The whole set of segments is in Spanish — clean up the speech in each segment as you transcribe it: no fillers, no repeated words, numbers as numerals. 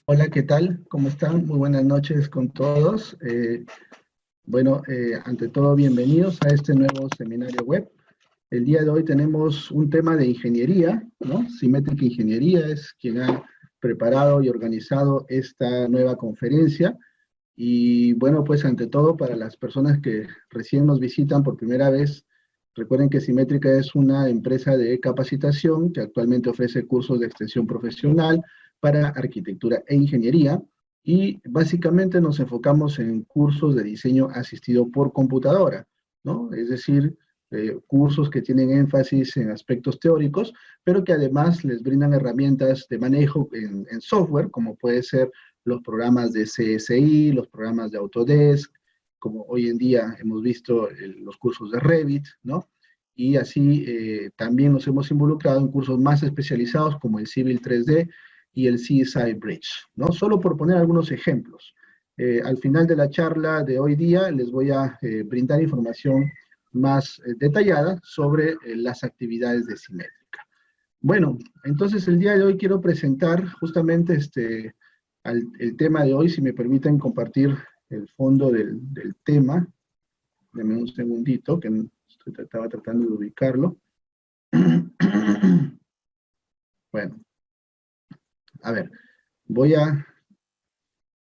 Hola, ¿qué tal? ¿Cómo están? Muy buenas noches con todos. Ante todo, bienvenidos a este nuevo seminario web. El día de hoy tenemos un tema de ingeniería, ¿no? Simétrica Ingeniería es quien ha preparado y organizado esta nueva conferencia. Y bueno, pues ante todo, para las personas que recién nos visitan por primera vez, recuerden que Simétrica es una empresa de capacitación que actualmente ofrece cursos de extensión profesional para arquitectura e ingeniería, y básicamente nos enfocamos en cursos de diseño asistido por computadora, ¿no? Es decir, cursos que tienen énfasis en aspectos teóricos, pero que además les brindan herramientas de manejo en software, como puede ser los programas de CSI, los programas de Autodesk, como hoy en día hemos visto los cursos de Revit, ¿no? Y así también nos hemos involucrado en cursos más especializados como el Civil 3D y el CSI Bridge, ¿no? Solo por poner algunos ejemplos. Al final de la charla de hoy día les voy a brindar información más detallada sobre las actividades de Simétrica. Bueno, entonces el día de hoy quiero presentar justamente el tema de hoy, si me permiten compartir el fondo del tema. Deme un segundito, que estaba tratando de ubicarlo. Bueno, a ver, voy a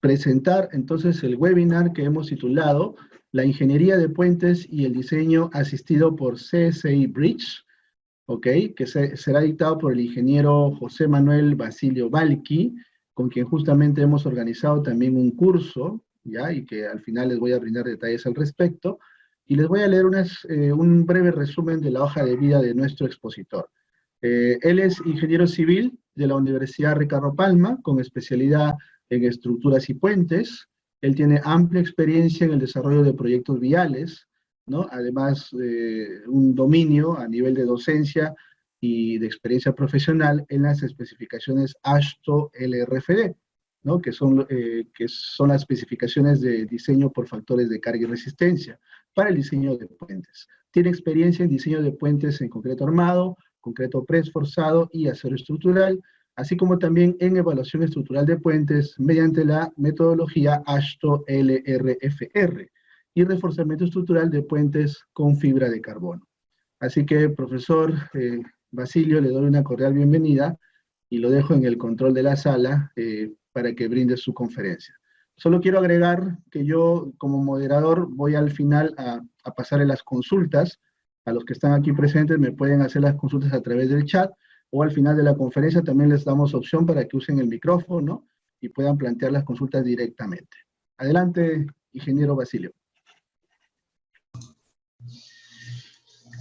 presentar entonces el webinar que hemos titulado La Ingeniería de Puentes y el Diseño Asistido por CSI Bridge, ¿ok? Que será dictado por el ingeniero José Manuel Basilio Balqui, con quien justamente hemos organizado también un curso, ¿ya? Y que al final les voy a brindar detalles al respecto, y les voy a leer un breve resumen de la hoja de vida de nuestro expositor. Él es ingeniero civil de la Universidad Ricardo Palma, con especialidad en estructuras y puentes. Él tiene amplia experiencia en el desarrollo de proyectos viales, ¿no? Además, un dominio a nivel de docencia y de experiencia profesional en las especificaciones AASHTO LRFD, ¿no? Que son las especificaciones de diseño por factores de carga y resistencia para el diseño de puentes. Tiene experiencia en diseño de puentes en concreto armado, concreto preesforzado y acero estructural, así como también en evaluación estructural de puentes mediante la metodología AASHTO LRFR y reforzamiento estructural de puentes con fibra de carbono. Así que, profesor Basilio, le doy una cordial bienvenida y lo dejo en el control de la sala para que brinde su conferencia. Solo quiero agregar que yo, como moderador, voy al final a pasarle las consultas. A los que están aquí presentes me pueden hacer las consultas a través del chat, o al final de la conferencia también les damos opción para que usen el micrófono, ¿no? Y puedan plantear las consultas directamente. Adelante, ingeniero Basilio.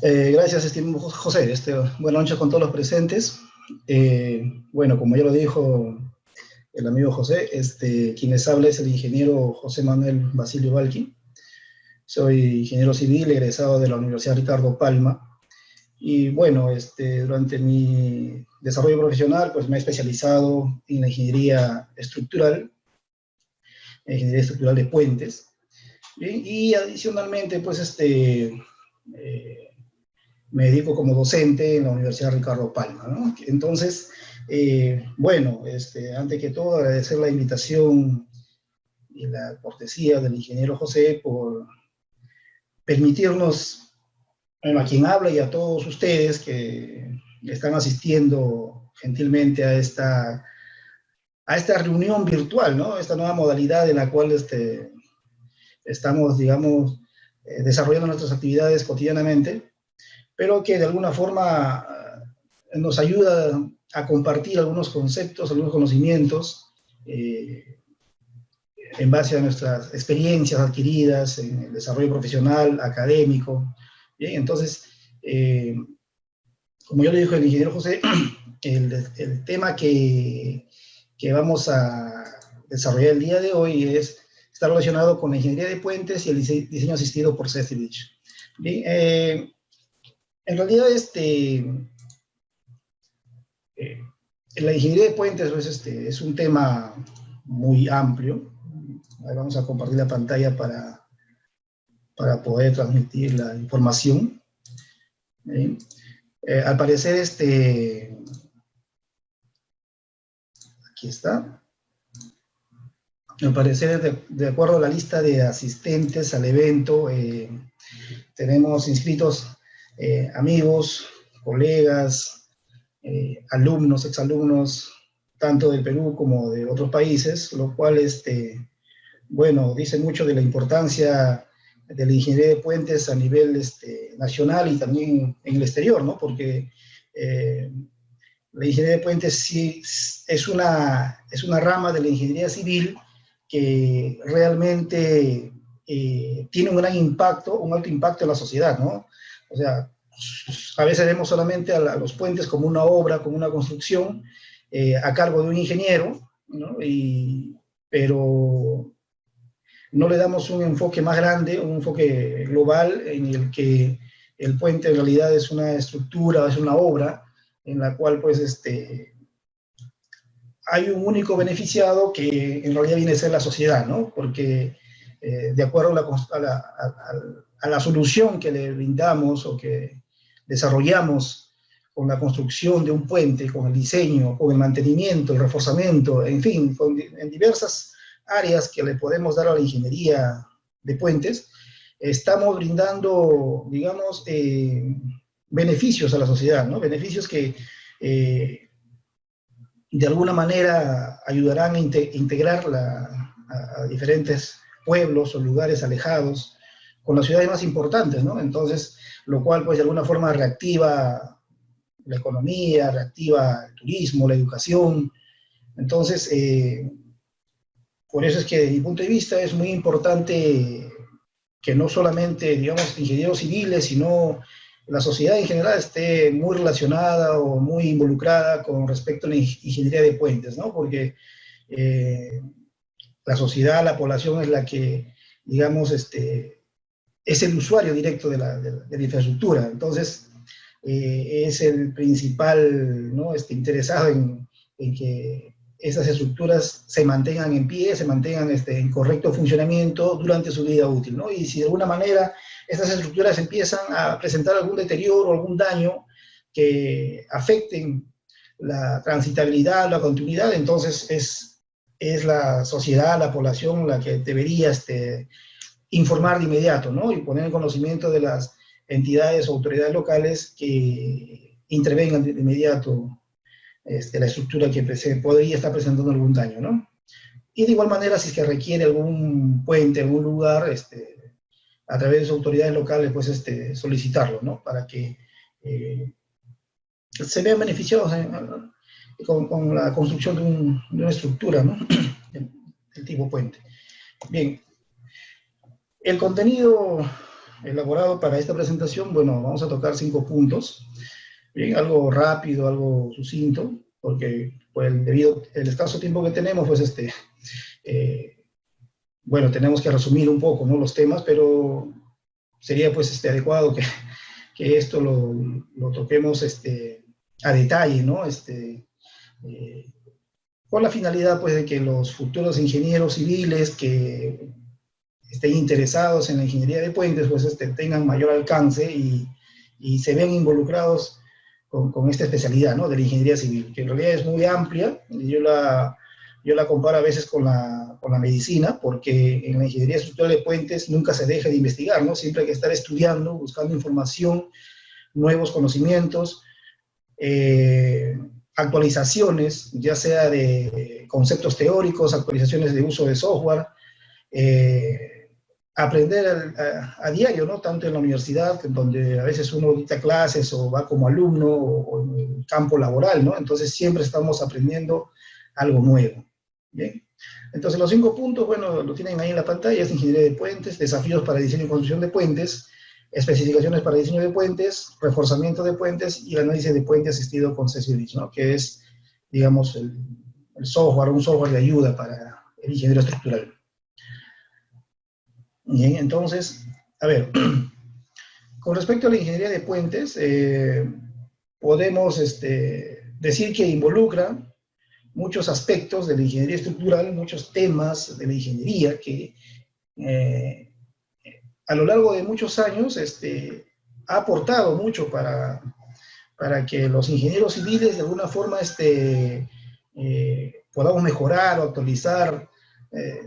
Gracias, estimado José. Buenas noches con todos los presentes. Bueno, como ya lo dijo el amigo José, quien les habla es el ingeniero José Manuel Basilio Balqui. Soy ingeniero civil egresado de la Universidad Ricardo Palma. Y bueno, durante mi desarrollo profesional, pues me he especializado en la ingeniería estructural de puentes. Bien, y adicionalmente, pues me dedico como docente en la Universidad Ricardo Palma, ¿no? Entonces, bueno, antes que todo agradecer la invitación y la cortesía del ingeniero José por permitirnos, bueno, a quien habla y a todos ustedes que están asistiendo gentilmente a esta reunión virtual, ¿no? Esta nueva modalidad en la cual estamos, digamos, desarrollando nuestras actividades cotidianamente, pero que de alguna forma nos ayuda a compartir algunos conceptos, algunos conocimientos en base a nuestras experiencias adquiridas en el desarrollo profesional, académico. Bien, entonces, como yo le dije al ingeniero José, el tema que vamos a desarrollar el día de hoy está relacionado con la ingeniería de puentes y el diseño asistido por CSI Bridge. Bien, en realidad, la ingeniería de puentes pues, es un tema muy amplio. Ahí vamos a compartir la pantalla para poder transmitir la información. Al parecer, aquí está. Al parecer, de acuerdo a la lista de asistentes al evento, tenemos inscritos amigos, colegas, alumnos, exalumnos, tanto del Perú como de otros países, lo cual, bueno, dice mucho de la importancia de la ingeniería de puentes a nivel nacional y también en el exterior, ¿no? Porque la ingeniería de puentes sí es una rama de la ingeniería civil que realmente tiene un gran impacto, un alto impacto en la sociedad, ¿no? O sea, a veces vemos solamente a los puentes como una obra, como una construcción a cargo de un ingeniero, ¿no? Pero no le damos un enfoque más grande, un enfoque global en el que el puente en realidad es una estructura, es una obra en la cual pues hay un único beneficiado que en realidad viene a ser la sociedad, ¿no? Porque de acuerdo a la solución que le brindamos o que desarrollamos con la construcción de un puente, con el diseño, con el mantenimiento, el reforzamiento, en fin, en diversas áreas que le podemos dar a la ingeniería de puentes, estamos brindando, digamos, beneficios a la sociedad, ¿no? Beneficios que de alguna manera ayudarán a integrar a diferentes pueblos o lugares alejados con las ciudades más importantes, ¿no? Entonces, lo cual, pues, de alguna forma reactiva la economía, reactiva el turismo, la educación. Entonces, por eso es que, desde mi punto de vista, es muy importante que no solamente, digamos, ingenieros civiles, sino la sociedad en general esté muy relacionada o muy involucrada con respecto a la ingeniería de puentes, ¿no? Porque la sociedad, la población es la que, digamos, es el usuario directo de la infraestructura. Entonces, es el principal, ¿no? Interesado en que esas estructuras se mantengan en pie, se mantengan en correcto funcionamiento durante su vida útil, ¿no? Y si de alguna manera estas estructuras empiezan a presentar algún deterioro, algún daño que afecten la transitabilidad, la continuidad, entonces es la sociedad, la población la que debería informar de inmediato, ¿no? Y poner en conocimiento de las entidades o autoridades locales que intervengan de inmediato la estructura que podría estar presentando algún daño, ¿no? Y de igual manera, si se requiere algún puente, algún lugar, a través de sus autoridades locales, pues solicitarlo, ¿no? Para que se vean beneficiados con la construcción de una estructura, ¿no? del tipo puente. Bien, el contenido elaborado para esta presentación, bueno, vamos a tocar 5 puntos. Bien, algo rápido, algo sucinto, porque pues, debido al escaso tiempo que tenemos, pues bueno, tenemos que resumir un poco, ¿no? Los temas, pero sería pues adecuado que esto lo toquemos a detalle, ¿no? Con la finalidad pues de que los futuros ingenieros civiles que estén interesados en la ingeniería de puentes, pues tengan mayor alcance y se ven involucrados con esta especialidad, ¿no? De la ingeniería civil, que en realidad es muy amplia. Yo la comparo a veces con la medicina, porque en la ingeniería estructural de puentes nunca se deja de investigar, ¿no? Siempre hay que estar estudiando, buscando información, nuevos conocimientos, actualizaciones, ya sea de conceptos teóricos, actualizaciones de uso de software, aprender a diario, ¿no? Tanto en la universidad, donde a veces uno dicta clases o va como alumno o en el campo laboral, ¿no? Entonces siempre estamos aprendiendo algo nuevo. Bien. Entonces los 5 puntos, bueno, lo tienen ahí en la pantalla: es ingeniería de puentes, desafíos para diseño y construcción de puentes, especificaciones para diseño de puentes, reforzamiento de puentes y el análisis de puente asistido con C-Service, ¿no? Que es, digamos, el software, un software de ayuda para el ingeniero estructural. Bien, entonces, a ver, con respecto a la ingeniería de puentes, podemos decir que involucra muchos aspectos de la ingeniería estructural, muchos temas de la ingeniería que a lo largo de muchos años ha aportado mucho para que los ingenieros civiles de alguna forma podamos mejorar o actualizar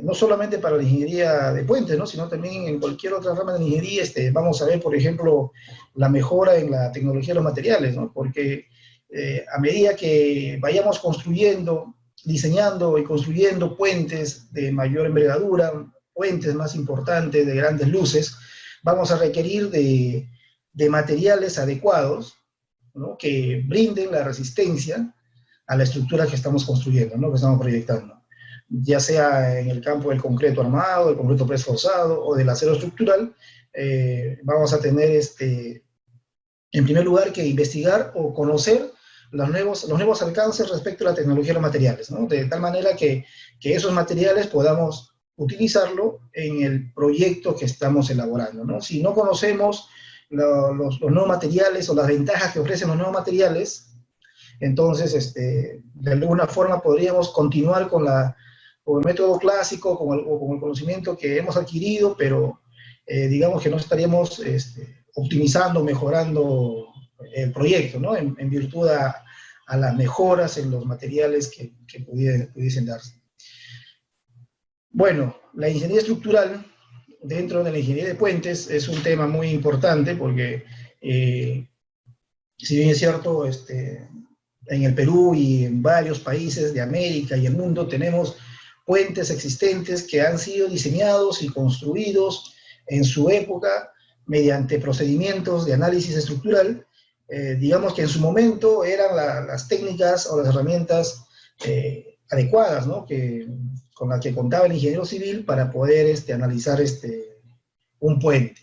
no solamente para la ingeniería de puentes, ¿no? Sino también en cualquier otra rama de la ingeniería. Vamos a ver, por ejemplo, la mejora en la tecnología de los materiales, ¿no? Porque a medida que vayamos construyendo, diseñando y construyendo puentes de mayor envergadura, puentes más importantes, de grandes luces, vamos a requerir de materiales adecuados, ¿no? Que brinden la resistencia a la estructura que estamos construyendo, ¿no? Que estamos proyectando, ya sea en el campo del concreto armado, del concreto preesforzado o del acero estructural. Vamos a tener, en primer lugar, que investigar o conocer los nuevos alcances respecto a la tecnología de los materiales, ¿no? De tal manera que esos materiales podamos utilizarlo en el proyecto que estamos elaborando, ¿no? Si no conocemos los nuevos materiales o las ventajas que ofrecen los nuevos materiales, entonces, de alguna forma podríamos continuar con el método clásico, o con el conocimiento que hemos adquirido, pero digamos que no estaríamos optimizando, mejorando el proyecto, ¿no? En virtud a las mejoras en los materiales que pudiesen darse. Bueno, la ingeniería estructural dentro de la ingeniería de puentes es un tema muy importante porque, si bien es cierto, en el Perú y en varios países de América y el mundo tenemos puentes existentes que han sido diseñados y construidos en su época mediante procedimientos de análisis estructural. Digamos que en su momento eran las técnicas o las herramientas adecuadas, ¿no? Con las que contaba el ingeniero civil para poder analizar un puente,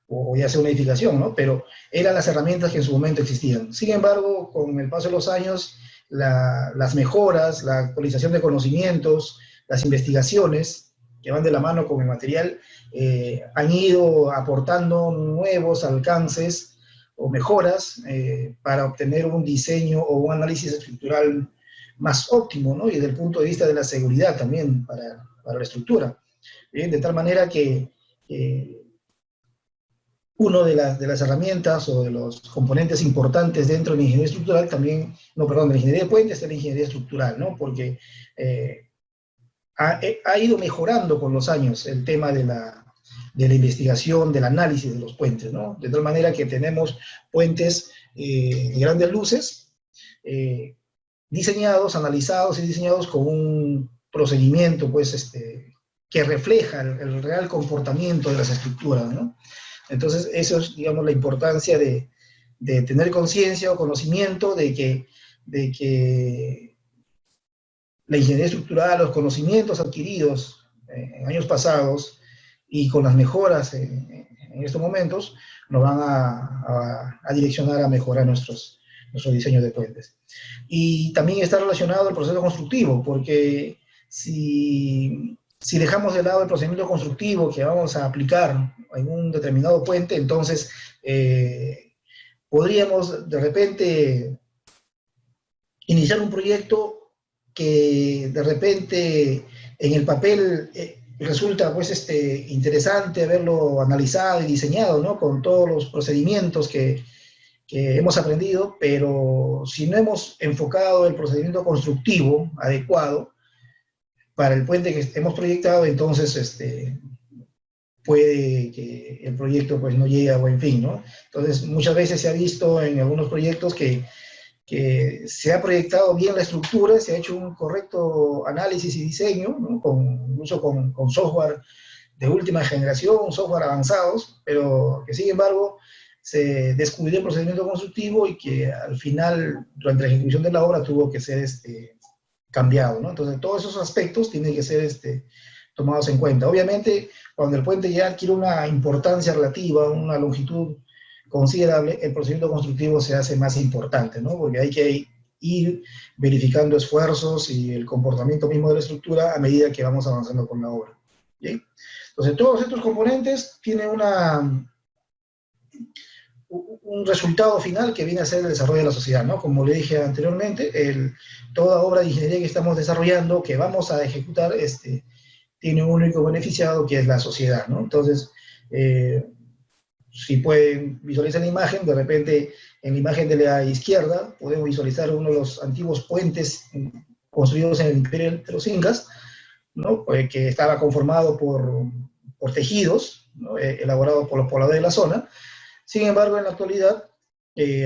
o ya sea una edificación, ¿no? Pero eran las herramientas que en su momento existían. Sin embargo, con el paso de los años, las mejoras, la actualización de conocimientos, las investigaciones que van de la mano con el material, han ido aportando nuevos alcances o mejoras para obtener un diseño o un análisis estructural más óptimo, ¿no? Y desde el punto de vista de la seguridad también para la estructura. Bien, de tal manera que una de las herramientas o de los componentes importantes dentro de la ingeniería estructural también, no, perdón, de la ingeniería de puentes es la ingeniería estructural, ¿no? Porque ha ido mejorando con los años el tema de la investigación, del análisis de los puentes, ¿no? De tal manera que tenemos puentes de grandes luces, diseñados, analizados y diseñados con un procedimiento, pues, que refleja el real comportamiento de las estructuras, ¿no? Entonces, eso es, digamos, la importancia de tener conciencia o conocimiento de que la ingeniería estructural, los conocimientos adquiridos en años pasados y con las mejoras en estos momentos, nos van a direccionar a mejorar nuestros diseños de puentes. Y también está relacionado el proceso constructivo, porque si dejamos de lado el procedimiento constructivo que vamos a aplicar en un determinado puente, entonces podríamos de repente iniciar un proyecto que de repente en el papel resulta, pues, interesante haberlo analizado y diseñado, ¿no? Con todos los procedimientos que hemos aprendido, pero si no hemos enfocado el procedimiento constructivo adecuado para el puente que hemos proyectado, entonces puede que el proyecto, pues, no llegue a buen fin, ¿no? Entonces, muchas veces se ha visto en algunos proyectos que se ha proyectado bien la estructura, se ha hecho un correcto análisis y diseño, ¿no? Incluso con software de última generación, software avanzados, pero que sin embargo se descubrió el procedimiento constructivo y que al final, durante la ejecución de la obra, tuvo que ser cambiado, ¿no? Entonces, todos esos aspectos tienen que ser tomados en cuenta. Obviamente, cuando el puente ya adquiere una importancia relativa, una longitud considerable, el procedimiento constructivo se hace más importante, ¿no? Porque hay que ir verificando esfuerzos y el comportamiento mismo de la estructura a medida que vamos avanzando con la obra. ¿Bien? Entonces, todos estos componentes tienen un resultado final que viene a ser el desarrollo de la sociedad, ¿no? Como le dije anteriormente, toda obra de ingeniería que estamos desarrollando, que vamos a ejecutar, tiene un único beneficiado, que es la sociedad, ¿no? Entonces, si pueden visualizar la imagen, de repente en la imagen de la izquierda podemos visualizar uno de los antiguos puentes construidos en el Imperio de los Incas, ¿no? Que estaba conformado por tejidos, ¿no? Elaborados por los pobladores de la zona. Sin embargo, en la actualidad,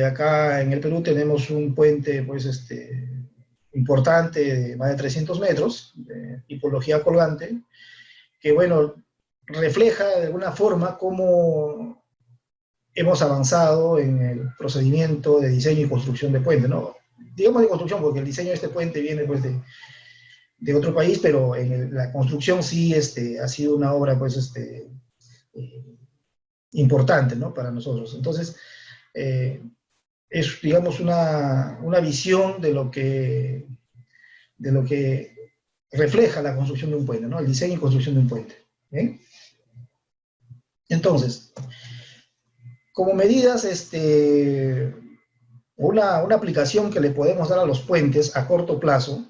acá en el Perú tenemos un puente pues, importante de más de 300 metros, de tipología colgante, que bueno, refleja de alguna forma cómo hemos avanzado en el procedimiento de diseño y construcción de puentes, ¿no? Digamos de construcción, porque el diseño de este puente viene pues de otro país, pero en la construcción sí ha sido una obra pues importante, ¿no? Para nosotros. Entonces, es, digamos, una visión de lo que refleja la construcción de un puente, ¿no? El diseño y construcción de un puente. ¿Bien? Entonces, como medidas, una aplicación que le podemos dar a los puentes a corto plazo,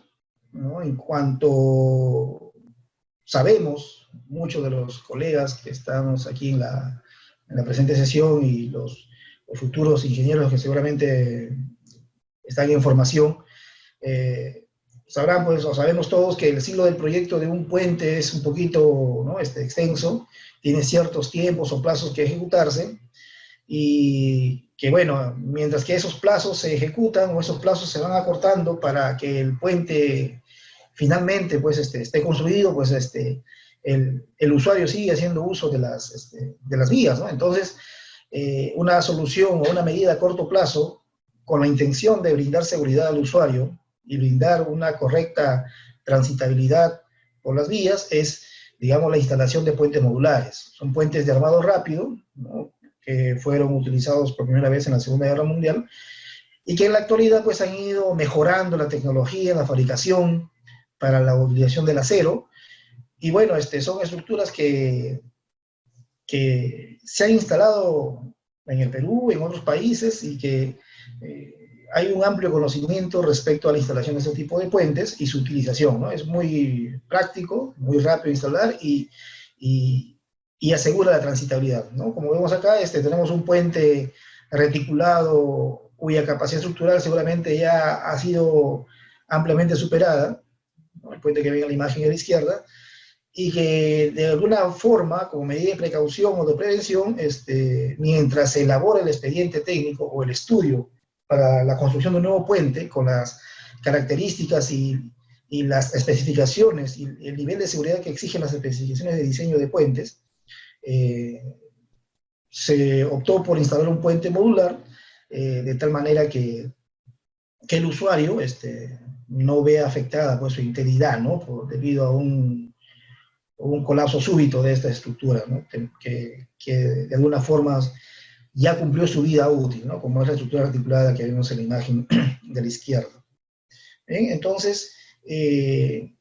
¿no? En cuanto sabemos, muchos de los colegas que estamos aquí en la presente sesión y los futuros ingenieros que seguramente están en formación, sabrán, pues, o sabemos todos que el ciclo del proyecto de un puente es un poquito, ¿no? Extenso, tiene ciertos tiempos o plazos que ejecutarse, y que bueno, mientras que esos plazos se ejecutan o esos plazos se van acortando para que el puente finalmente pues esté construido, pues el usuario sigue haciendo uso de las vías, ¿no? Entonces, una solución o una medida a corto plazo con la intención de brindar seguridad al usuario y brindar una correcta transitabilidad por las vías es, digamos, la instalación de puentes modulares. Son puentes de armado rápido, ¿no? Que fueron utilizados por primera vez en la Segunda Guerra Mundial, y que en la actualidad pues han ido mejorando la tecnología, la fabricación para la utilización del acero, y bueno, son estructuras que se han instalado en el Perú, en otros países, y que hay un amplio conocimiento respecto a la instalación de este tipo de puentes y su utilización, ¿no? Es muy práctico, muy rápido de instalar y asegura la transitabilidad, ¿no? Como vemos acá, tenemos un puente reticulado cuya capacidad estructural seguramente ya ha sido ampliamente superada, ¿no? El puente que ven en la imagen a la izquierda, y que de alguna forma, como medida de precaución o de prevención, mientras se elabora el expediente técnico o el estudio para la construcción de un nuevo puente, con las características y las especificaciones y el nivel de seguridad que exigen las especificaciones de diseño de puentes, se optó por instalar un puente modular, de tal manera que el usuario no vea afectada pues, su integridad, ¿no? Debido a un colapso súbito de esta estructura, ¿no? que de alguna forma ya cumplió su vida útil, ¿no? Como es la estructura articulada que vemos en la imagen de la izquierda. ¿Bien? Entonces, y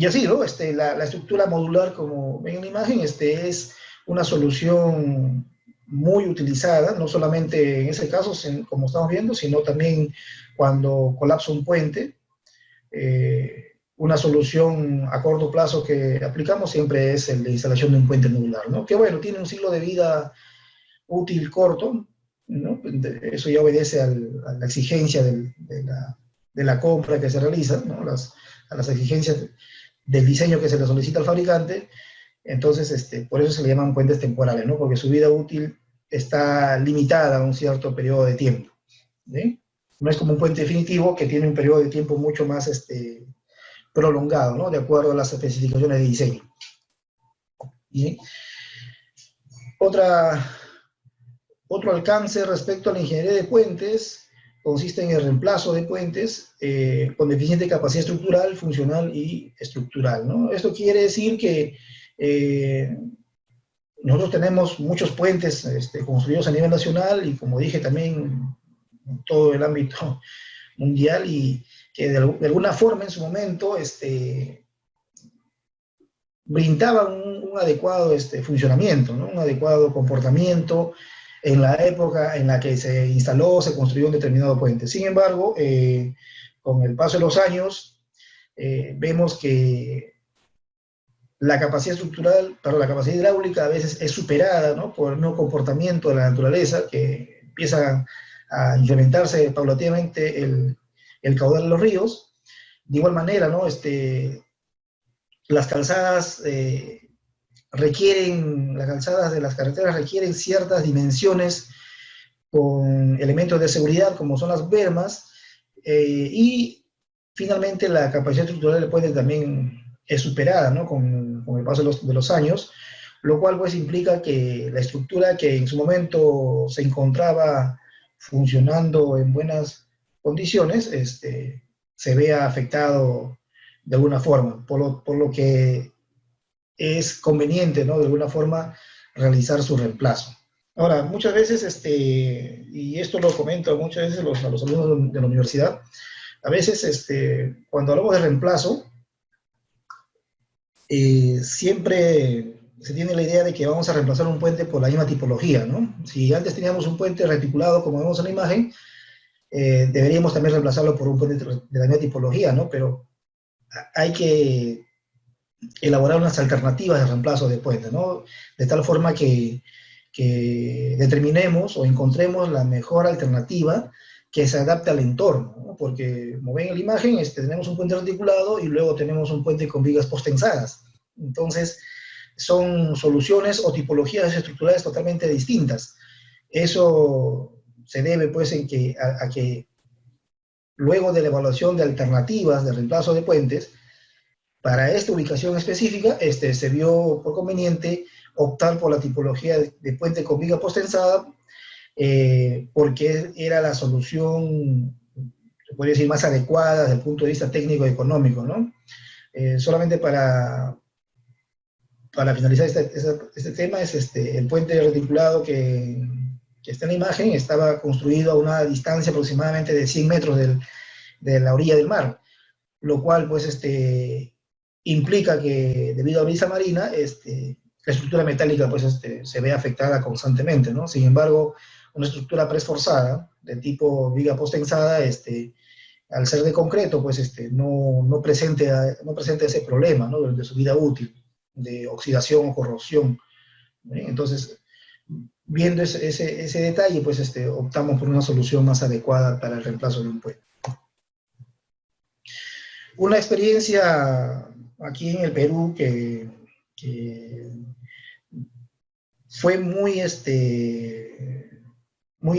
así, ¿no? La estructura modular, como ven en la imagen, es una solución muy utilizada, no solamente en ese caso, como estamos viendo, sino también cuando colapsa un puente. Una solución a corto plazo que aplicamos siempre es el de instalación de un puente modular, ¿no? Que bueno, tiene un ciclo de vida útil corto, ¿no? Eso ya obedece a la exigencia de la compra que se realiza, ¿no? A las exigencias del diseño que se le solicita al fabricante. Entonces, por eso se le llaman puentes temporales, ¿no? Porque su vida útil está limitada a un cierto periodo de tiempo, ¿sí? No es como un puente definitivo que tiene un periodo de tiempo mucho más prolongado, ¿no? De acuerdo a las especificaciones de diseño. ¿Sí? Otro alcance respecto a la ingeniería de puentes consiste en el reemplazo de puentes con deficiente capacidad estructural, funcional y estructural, ¿no? Esto quiere decir que nosotros tenemos muchos puentes construidos a nivel nacional y, como dije, también en todo el ámbito mundial, y que de alguna forma en su momento brindaban un adecuado funcionamiento, ¿no? Un adecuado comportamiento en la época en la que se instaló, se construyó un determinado puente. Sin embargo, con el paso de los años, vemos que la capacidad estructural, pero la capacidad hidráulica a veces es superada, ¿no? Por el nuevo comportamiento de la naturaleza, que empieza a incrementarse paulatinamente el caudal de los ríos. De igual manera, ¿no? las calzadas las calzadas de las carreteras requieren ciertas dimensiones con elementos de seguridad, como son las bermas, y finalmente la capacidad estructural del puente también es superada, ¿no? Con el paso de los años, lo cual pues implica que la estructura que en su momento se encontraba funcionando en buenas condiciones, se vea afectado de alguna forma, por lo que es conveniente, ¿no? De alguna forma realizar su reemplazo. Ahora, muchas veces, y esto lo comento muchas veces a los alumnos de la universidad, a veces cuando hablamos de reemplazo, siempre se tiene la idea de que vamos a reemplazar un puente por la misma tipología, ¿no? Si antes teníamos un puente reticulado, como vemos en la imagen, deberíamos también reemplazarlo por un puente de la misma tipología, ¿no? Pero hay que elaborar unas alternativas de reemplazo de puentes, ¿no? De tal forma que determinemos o encontremos la mejor alternativa que se adapte al entorno, ¿no? Porque, como ven en la imagen, tenemos un puente reticulado y luego tenemos un puente con vigas postensadas. Entonces, son soluciones o tipologías estructurales totalmente distintas. Eso se debe, pues, a que luego de la evaluación de alternativas de reemplazo de puentes, para esta ubicación específica, se vio por conveniente optar por la tipología de puente con viga postensada, porque era la solución, se podría decir, más adecuada desde el punto de vista técnico y económico, ¿no? Solamente para finalizar este tema, el puente reticulado que está en la imagen estaba construido a una distancia aproximadamente de 100 metros de la orilla del mar, lo cual, pues, implica que, debido a brisa marina, la estructura metálica, pues, se ve afectada constantemente, ¿no? Sin embargo, una estructura preesforzada, de tipo viga postensada, al ser de concreto, pues, no presenta ese problema, ¿no? De su vida útil, de oxidación o corrosión. Entonces, viendo ese detalle, pues, optamos por una solución más adecuada para el reemplazo de un puente. Una experiencia aquí en el Perú que fue muy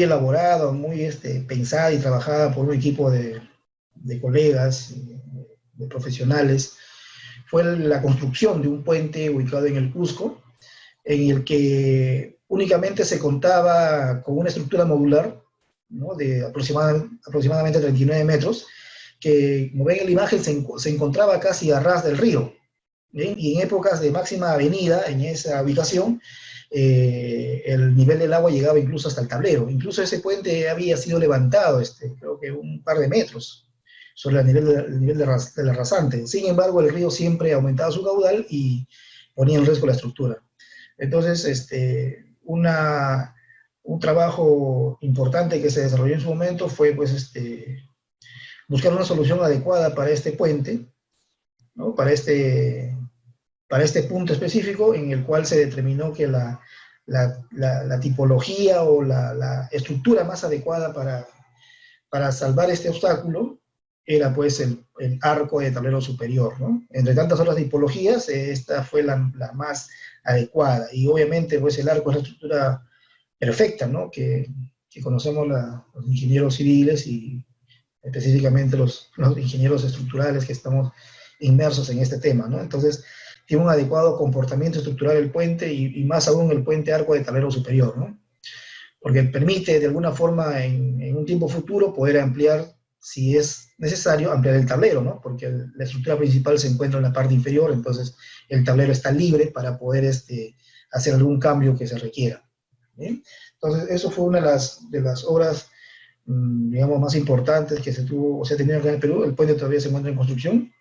elaborada, muy pensada y trabajada por un equipo de colegas, de profesionales, fue la construcción de un puente ubicado en el Cusco, en el que únicamente se contaba con una estructura modular, ¿no? De aproximadamente 39 metros, que, como ven en la imagen, se encontraba casi a ras del río, ¿bien? Y en épocas de máxima avenida, en esa ubicación, el nivel del agua llegaba incluso hasta el tablero. Incluso ese puente había sido levantado, creo que un par de metros, sobre el nivel de la rasante. Sin embargo, el río siempre aumentaba su caudal y ponía en riesgo la estructura. Entonces, un trabajo importante que se desarrolló en su momento fue, pues, buscar una solución adecuada para este puente, ¿no? Para este punto específico, en el cual se determinó que la tipología o la estructura más adecuada para salvar este obstáculo era, pues, el arco de tablero superior, ¿no? Entre tantas otras tipologías, esta fue la más adecuada, y obviamente, pues, el arco es la estructura perfecta, ¿no? Que conocemos los ingenieros civiles y específicamente los ingenieros estructurales que estamos inmersos en este tema, ¿no? Entonces, tiene un adecuado comportamiento estructural el puente, y más aún el puente arco de tablero superior, ¿no? Porque permite, de alguna forma, en un tiempo futuro, poder ampliar, si es necesario, ampliar el tablero, ¿no? Porque la estructura principal se encuentra en la parte inferior, entonces el tablero está libre para poder hacer algún cambio que se requiera, ¿bien? Entonces, eso fue una de las obras, digamos, más importantes que se ha tenido acá en el Perú. El puente todavía se encuentra en construcción,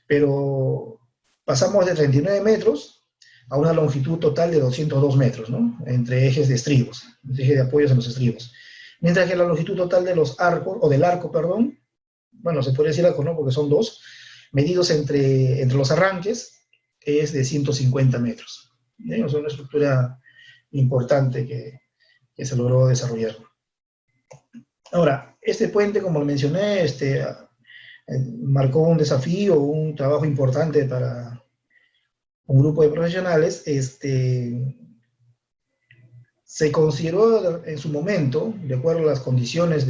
pero pasamos de 39 metros a una longitud total de 202 metros, ¿no? Entre ejes de estribos, entre ejes de apoyos en los estribos. Mientras que la longitud total de los arcos, o del arco, perdón, bueno, se podría decir arco, ¿no? Porque son dos, medidos entre los arranques, es de 150 metros. ¿Bien? O sea, una estructura importante que se logró desarrollar. Ahora, este puente, como lo mencioné, marcó un desafío, un trabajo importante para un grupo de profesionales, se consideró en su momento, de acuerdo a las condiciones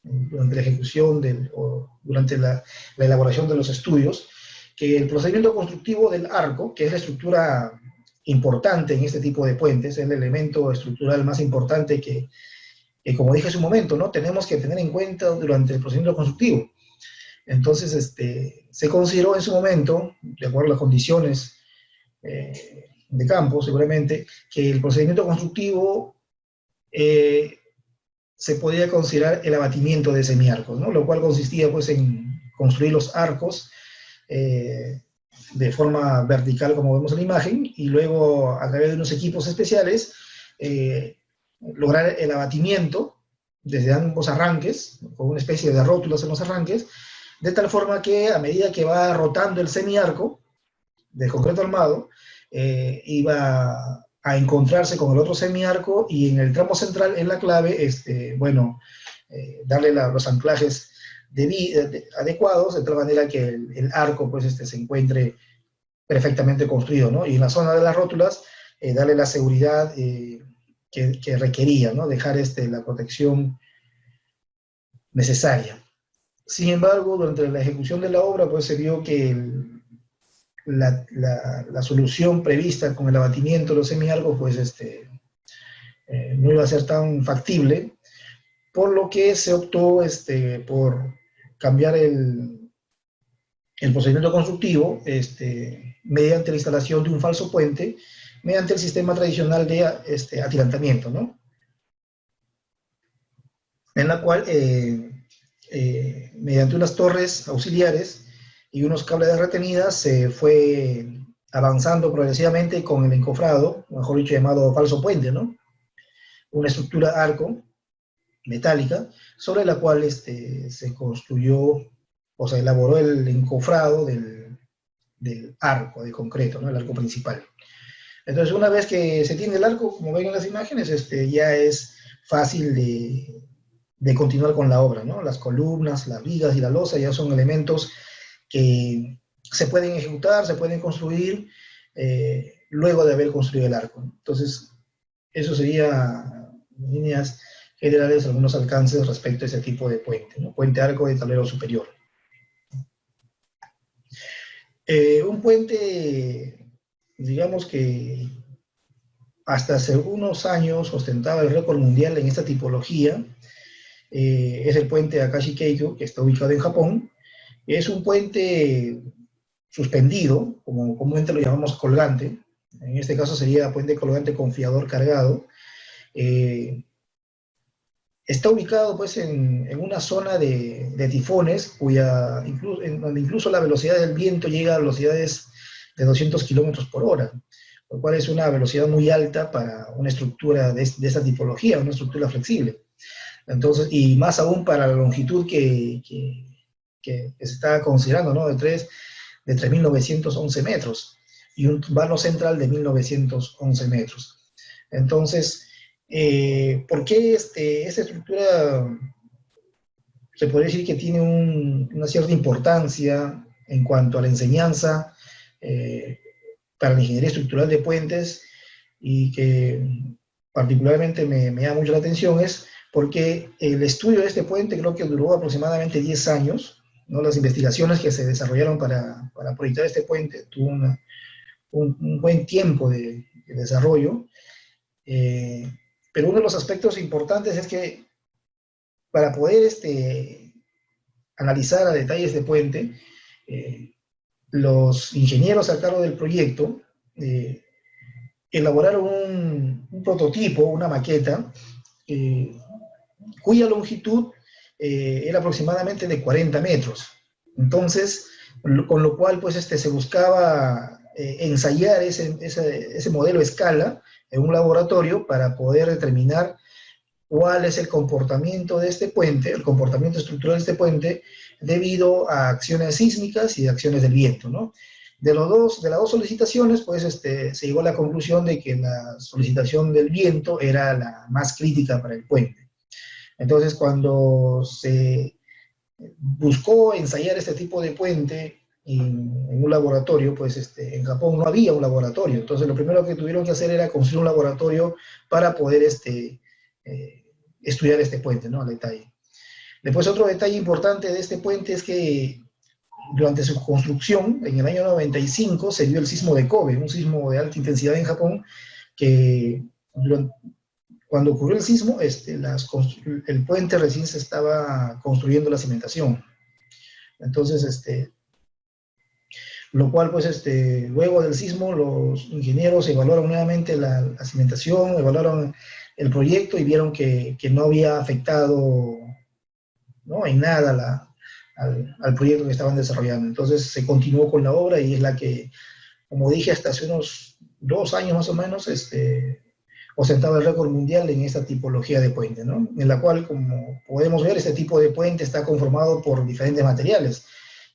durante la ejecución o durante la elaboración de los estudios, que el procedimiento constructivo del arco, que es la estructura importante en este tipo de puentes, es el elemento estructural más importante que como dije hace un momento, ¿no? Tenemos que tener en cuenta durante el procedimiento constructivo. Entonces, se consideró en su momento, de acuerdo a las condiciones de campo, seguramente, que el procedimiento constructivo se podía considerar el abatimiento de semiarcos, ¿no? Lo cual consistía, pues, en construir los arcos de forma vertical, como vemos en la imagen, y luego, a través de unos equipos especiales, lograr el abatimiento desde ambos arranques, con una especie de rótulas en los arranques, de tal forma que a medida que va rotando el semiarco de concreto armado, iba a encontrarse con el otro semiarco y en el tramo central, en la clave, darle los anclajes adecuados, de tal manera que el arco pues, se encuentre perfectamente construido, ¿no? Y en la zona de las rótulas, darle la seguridad que requería, ¿no? Dejar la protección necesaria. Sin embargo, durante la ejecución de la obra, pues se vio que la solución prevista con el abatimiento de los semiarcos, pues no iba a ser tan factible, por lo que se optó por cambiar el procedimiento constructivo mediante la instalación de un falso puente, mediante el sistema tradicional de atirantamiento, ¿no? En la cual, mediante unas torres auxiliares y unos cables de retenidas, se fue avanzando progresivamente con el encofrado, mejor dicho, llamado falso puente, ¿no? Una estructura arco metálica, sobre la cual se construyó, o se elaboró el encofrado del arco de concreto, ¿no? El arco principal. Entonces, una vez que se tiene el arco, como ven en las imágenes, ya es fácil de continuar con la obra, ¿no? Las columnas, las vigas y la losa ya son elementos que se pueden ejecutar, se pueden construir luego de haber construido el arco. Entonces, eso sería, en líneas generales, algunos alcances respecto a ese tipo de puente, ¿no? Puente arco de tablero superior. Un puente, digamos que hasta hace unos años ostentaba el récord mundial en esta tipología, es el puente Akashi Keiko, que está ubicado en Japón. Es un puente suspendido, como comúnmente lo llamamos colgante. En este caso sería puente colgante con fiador cargado. Está ubicado pues, en una zona de tifones, en donde incluso la velocidad del viento llega a velocidades de 200 kilómetros por hora, lo cual es una velocidad muy alta para una estructura de esta tipología, una estructura flexible. Entonces, y más aún para la longitud que se está considerando, ¿no? De 3.911 metros, y un vano central de 1.911 metros. Entonces, ¿por qué esta estructura se podría decir que tiene una cierta importancia en cuanto a la enseñanza para la ingeniería estructural de puentes, y que particularmente me llama mucho la atención? Es porque el estudio de este puente creo que duró aproximadamente 10 años, ¿no? Las investigaciones que se desarrollaron para proyectar este puente tuvo un buen tiempo de desarrollo, pero uno de los aspectos importantes es que para poder analizar a detalle este puente, los ingenieros a cargo del proyecto elaboraron un prototipo, una maqueta, cuya longitud era aproximadamente de 40 metros. Entonces, con lo cual pues, se buscaba ensayar ese modelo a escala en un laboratorio para poder determinar cuál es el comportamiento de este puente, el comportamiento estructural de este puente, debido a acciones sísmicas y de acciones del viento, ¿no? De las dos solicitaciones, pues se llegó a la conclusión de que la solicitación del viento era la más crítica para el puente. Entonces, cuando se buscó ensayar este tipo de puente en un laboratorio, pues en Japón no había un laboratorio. Entonces lo primero que tuvieron que hacer era construir un laboratorio para poder estudiar este puente, ¿no? Al detalle. Después otro detalle importante de este puente es que durante su construcción, en el año 95, se dio el sismo de Kobe, un sismo de alta intensidad en Japón, que cuando ocurrió el sismo, el puente recién se estaba construyendo la cimentación. Entonces, lo cual, pues, luego del sismo, los ingenieros evaluaron nuevamente la cimentación, evaluaron el proyecto y vieron que no había afectado, ¿no?, en nada al proyecto que estaban desarrollando. Entonces se continuó con la obra y es la que, como dije, hasta hace unos 2 años más o menos, ostentaba el récord mundial en esta tipología de puente, ¿no? En la cual, como podemos ver, este tipo de puente está conformado por diferentes materiales,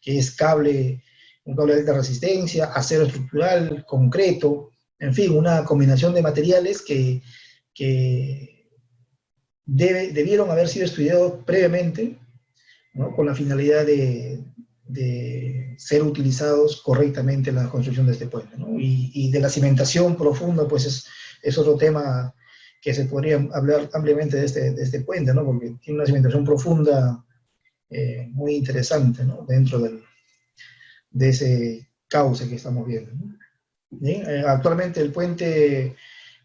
que es un cable de alta resistencia, acero estructural, concreto, en fin, una combinación de materiales que debieron haber sido estudiados previamente, ¿no?, con la finalidad de ser utilizados correctamente en la construcción de este puente, ¿no? Y de la cimentación profunda, pues es otro tema que se podría hablar ampliamente de este puente, ¿no?, porque tiene una cimentación profunda muy interesante, ¿no?, dentro de ese cauce que estamos viendo, ¿no? Bien, actualmente el puente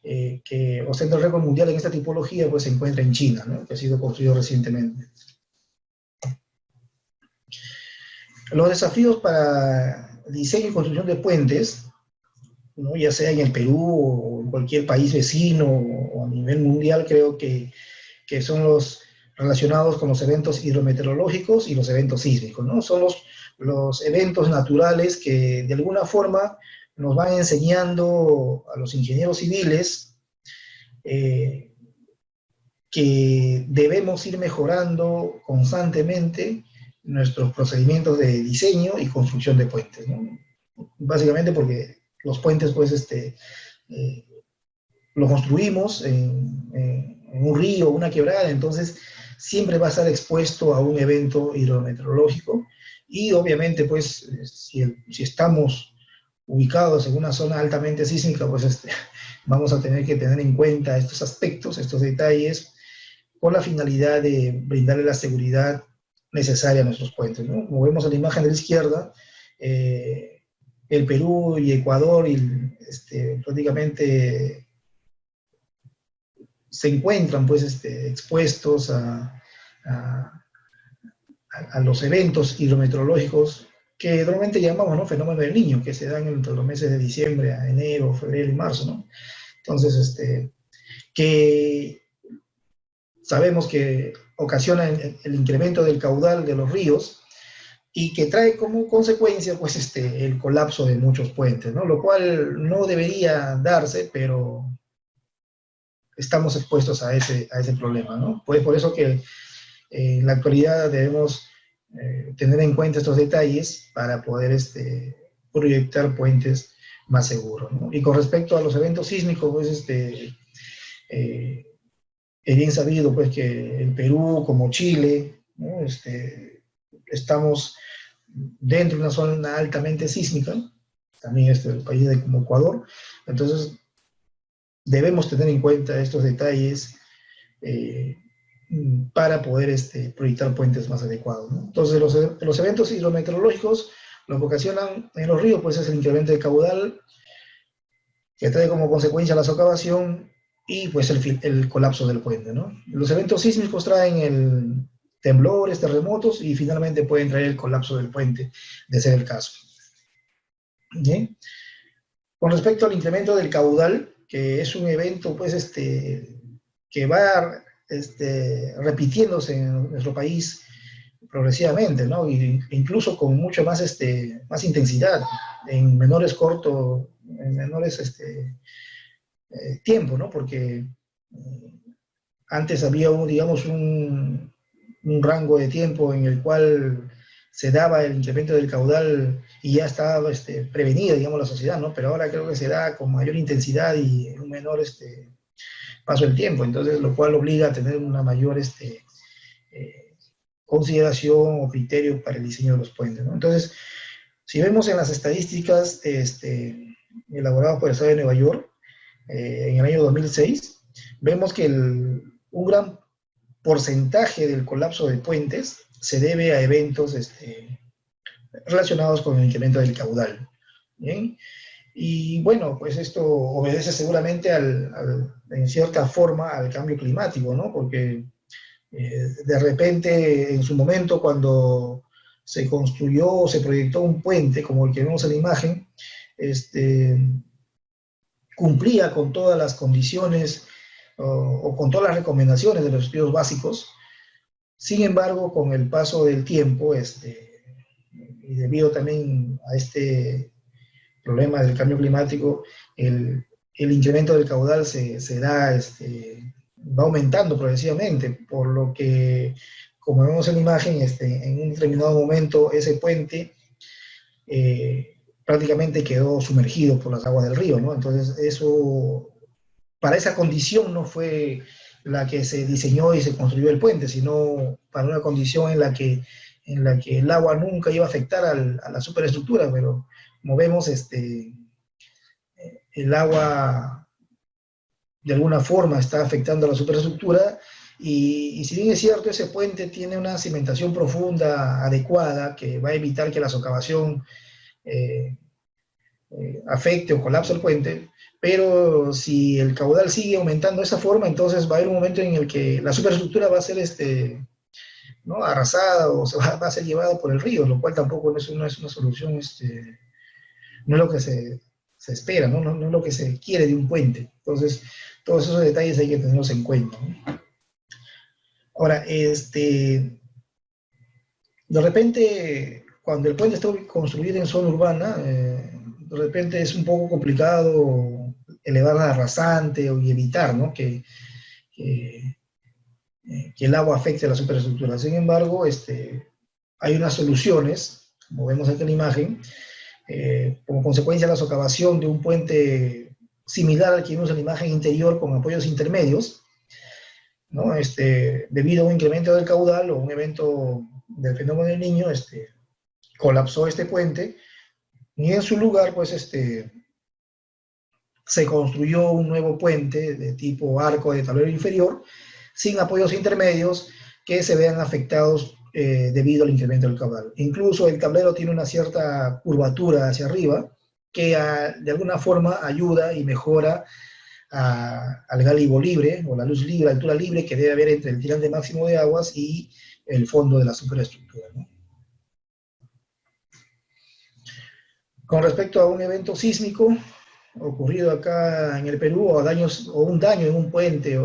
que ostenta el récord mundial en esta tipología, pues se encuentra en China, ¿no?, que ha sido construido recientemente. Los desafíos para diseño y construcción de puentes, ¿no?, ya sea en el Perú o en cualquier país vecino o a nivel mundial, creo que son los relacionados con los eventos hidrometeorológicos y los eventos sísmicos, ¿no? Son los eventos naturales que de alguna forma nos van enseñando a los ingenieros civiles que debemos ir mejorando constantemente nuestros procedimientos de diseño y construcción de puentes, ¿no? Básicamente porque los puentes, pues, los construimos en un río, una quebrada, entonces siempre va a estar expuesto a un evento hidrometeorológico y obviamente, pues, si estamos ubicados en una zona altamente sísmica, pues vamos a tener que tener en cuenta estos aspectos, estos detalles, con la finalidad de brindarle la seguridad necesaria a nuestros puentes, ¿no? Como vemos en la imagen de la izquierda, el Perú y Ecuador prácticamente se encuentran, pues, expuestos a los eventos hidrometeorológicos que normalmente llamamos, ¿no?, fenómeno del Niño, que se dan entre los meses de diciembre a enero, febrero y marzo, ¿no? Entonces, que sabemos que ocasiona el incremento del caudal de los ríos y que trae como consecuencia, pues, el colapso de muchos puentes, ¿no?, lo cual no debería darse, pero estamos expuestos a ese problema, ¿no? Pues por eso que en la actualidad debemos tener en cuenta estos detalles para poder proyectar puentes más seguros, ¿no? Y con respecto a los eventos sísmicos, pues es bien sabido, pues, que el Perú, como Chile, ¿no?, estamos dentro de una zona altamente sísmica, también el país como Ecuador, entonces debemos tener en cuenta estos detalles para poder proyectar puentes más adecuados, ¿no? Entonces los eventos hidrometeorológicos lo que ocasionan en los ríos, pues, es el incremento de caudal, que trae como consecuencia la socavación y, pues, el colapso del puente, ¿no? Los eventos sísmicos traen temblores, terremotos y finalmente pueden traer el colapso del puente, de ser el caso. ¿Bien? Con respecto al incremento del caudal, que es un evento, pues, que va repitiéndose en nuestro país progresivamente, ¿no? E incluso con mucho más, más intensidad, en menores tiempo, ¿no? Porque antes había digamos, un rango de tiempo en el cual se daba el incremento del caudal y ya estaba prevenida, digamos, la sociedad, ¿no? Pero ahora creo que se da con mayor intensidad y en un menor paso del tiempo, entonces lo cual obliga a tener una mayor consideración o criterio para el diseño de los puentes, ¿no? Entonces, Si vemos en las estadísticas elaboradas por el Estado de Nueva York en el año 2006, vemos que un gran porcentaje del colapso de puentes se debe a eventos relacionados con el incremento del caudal. ¿Bien? Y bueno, pues esto obedece seguramente en cierta forma al cambio climático, ¿no? Porque de repente, en su momento, cuando se construyó o se proyectó un puente, como el que vemos en la imagen, cumplía con todas las condiciones o con todas las recomendaciones de los estudios básicos. Sin embargo, con el paso del tiempo, y debido también a este problema del cambio climático, el incremento del caudal va aumentando progresivamente, por lo que, como vemos en la imagen, en un determinado momento ese puente prácticamente quedó sumergido por las aguas del río, ¿no? Entonces eso, para esa condición no fue la que se diseñó y se construyó el puente, sino para una condición en la que el agua nunca iba a afectar a la superestructura, pero como vemos, el agua de alguna forma está afectando a la superestructura, y si bien es cierto, ese puente tiene una cimentación profunda adecuada que va a evitar que la socavación afecte o colapse el puente, pero si el caudal sigue aumentando de esa forma, entonces va a haber un momento en el que la superestructura va a ser ¿no? arrasada o va a ser llevada por el río, lo cual tampoco no es una solución, no es lo que se espera, ¿no? No es lo que se quiere de un puente. Entonces, todos esos detalles hay que tenerlos en cuenta, ¿no? Ahora, de repente, cuando el puente está construido en zona urbana, de repente es un poco complicado elevar la rasante y evitar, ¿no? que el agua afecte a la superestructura. Sin embargo, hay unas soluciones, como vemos aquí en la imagen, como consecuencia de la socavación de un puente similar al que vimos en la imagen interior con apoyos intermedios, ¿no? Debido a un incremento del caudal o un evento del fenómeno del Niño, colapsó este puente, y en su lugar, pues, se construyó un nuevo puente de tipo arco de tablero inferior, sin apoyos intermedios que se vean afectados debido al incremento del caudal. Incluso el tablero tiene una cierta curvatura hacia arriba que de alguna forma ayuda y mejora al gálibo libre o la luz libre, la altura libre que debe haber entre el tirante máximo de aguas y el fondo de la superestructura, ¿no? Con respecto a un evento sísmico ocurrido acá en el Perú, o un daño en un puente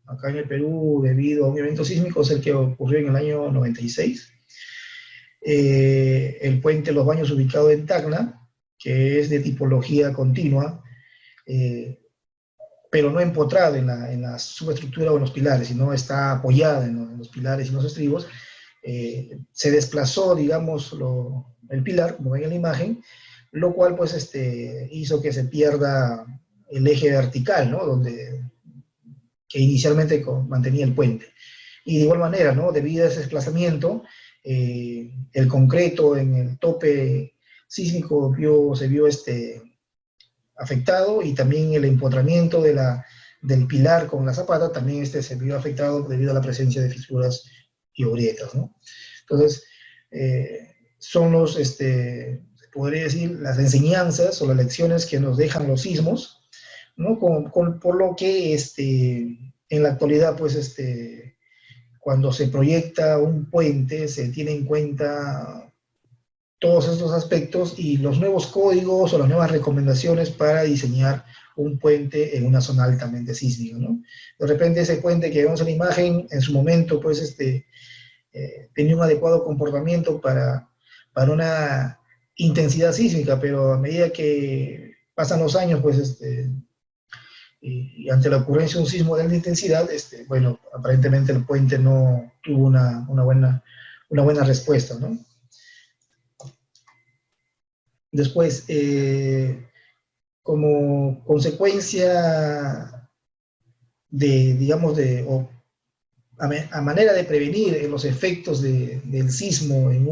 acá en el Perú debido a un evento sísmico, es el que ocurrió en el año 96. El puente Los Baños, ubicado en Tacna, que es de tipología continua, pero no empotrada en la subestructura o en los pilares, sino está apoyada en los pilares y los estribos. Se desplazó, digamos, el pilar, como ven en la imagen, lo cual pues hizo que se pierda el eje vertical, ¿no? Que inicialmente mantenía el puente. Y de igual manera, ¿no? Debido a ese desplazamiento, el concreto en el tope sísmico se vio afectado, y también el empotramiento del pilar con la zapata también se vio afectado debido a la presencia de fisuras y grietas, ¿no? Entonces, son se podría decir, las enseñanzas o las lecciones que nos dejan los sismos, ¿no? Por lo que en la actualidad, pues, cuando se proyecta un puente, se tiene en cuenta todos estos aspectos y los nuevos códigos o las nuevas recomendaciones para diseñar un puente en una zona altamente sísmica, ¿no? De repente ese puente que vemos en la imagen, en su momento, pues, tenía un adecuado comportamiento para una intensidad sísmica, pero a medida que pasan los años, pues, y ante la ocurrencia de un sismo de alta intensidad, bueno, aparentemente el puente no tuvo una buena respuesta, ¿no? Después, como consecuencia digamos, a manera de prevenir los efectos del sismo en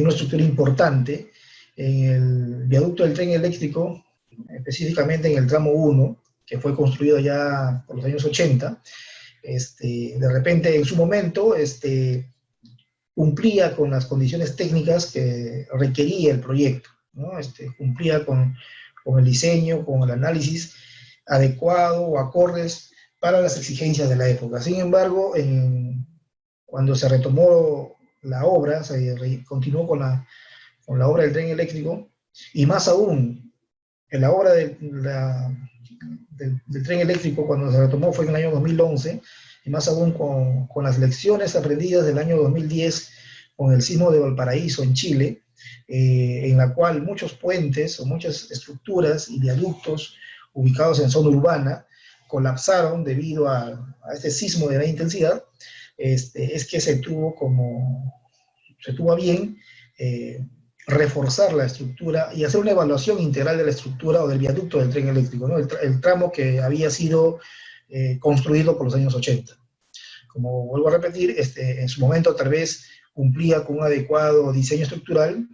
una estructura importante, en el viaducto del tren eléctrico, específicamente en el tramo 1, que fue construido ya por los años 80, de repente en su momento cumplía con las condiciones técnicas que requería el proyecto, ¿no? Cumplía con el diseño, con el análisis adecuado o acordes para las exigencias de la época. Sin embargo, cuando se retomó la obra, se continuó con la obra del tren eléctrico, y más aún, en la obra del tren eléctrico, cuando se retomó fue en el año 2011, y más aún con las lecciones aprendidas del año 2010, con el sismo de Valparaíso en Chile, en la cual muchos puentes o muchas estructuras y viaductos ubicados en zona urbana colapsaron debido a este sismo de gran intensidad, es que se tuvo a bien reforzar la estructura y hacer una evaluación integral de la estructura o del viaducto del tren eléctrico, ¿no? El tramo que había sido construido por los años 80. Como vuelvo a repetir, en su momento tal vez cumplía con un adecuado diseño estructural,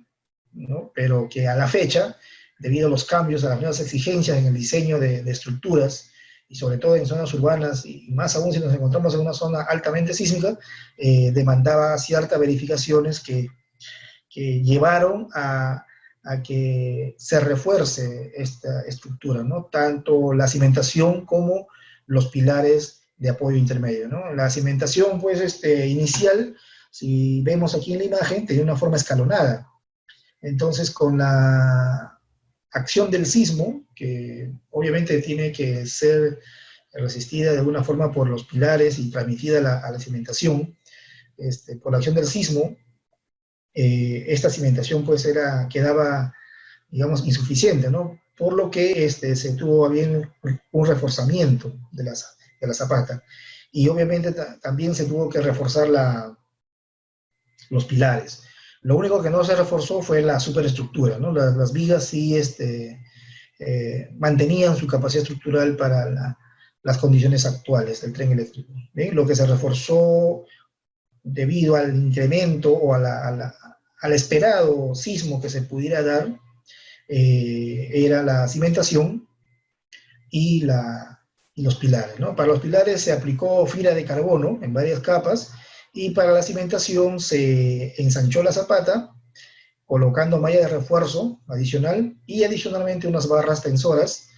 ¿no? Pero que a la fecha, debido a los cambios, a las nuevas exigencias en el diseño de estructuras, y sobre todo en zonas urbanas, y más aún si nos encontramos en una zona altamente sísmica, demandaba ciertas verificaciones que llevaron a que se refuerce esta estructura, ¿no? Tanto la cimentación como los pilares de apoyo intermedio, ¿no? La cimentación, pues, inicial, si vemos aquí en la imagen, tenía una forma escalonada. Entonces, con la acción del sismo, que obviamente tiene que ser resistida de alguna forma por los pilares y transmitida a la cimentación, por la acción del sismo, esta cimentación pues quedaba, digamos, insuficiente, ¿no? Por lo que se tuvo a bien un reforzamiento de la zapata. Y obviamente también se tuvo que reforzar los pilares. Lo único que no se reforzó fue la superestructura, ¿no? Las vigas sí mantenían su capacidad estructural para las condiciones actuales del tren eléctrico. ¿Bien? Lo que se reforzó debido al incremento o al esperado sismo que se pudiera dar, era la cimentación y los pilares, ¿no? Para los pilares se aplicó fibra de carbono en varias capas, y para la cimentación se ensanchó la zapata, colocando malla de refuerzo adicional y adicionalmente unas barras tensoras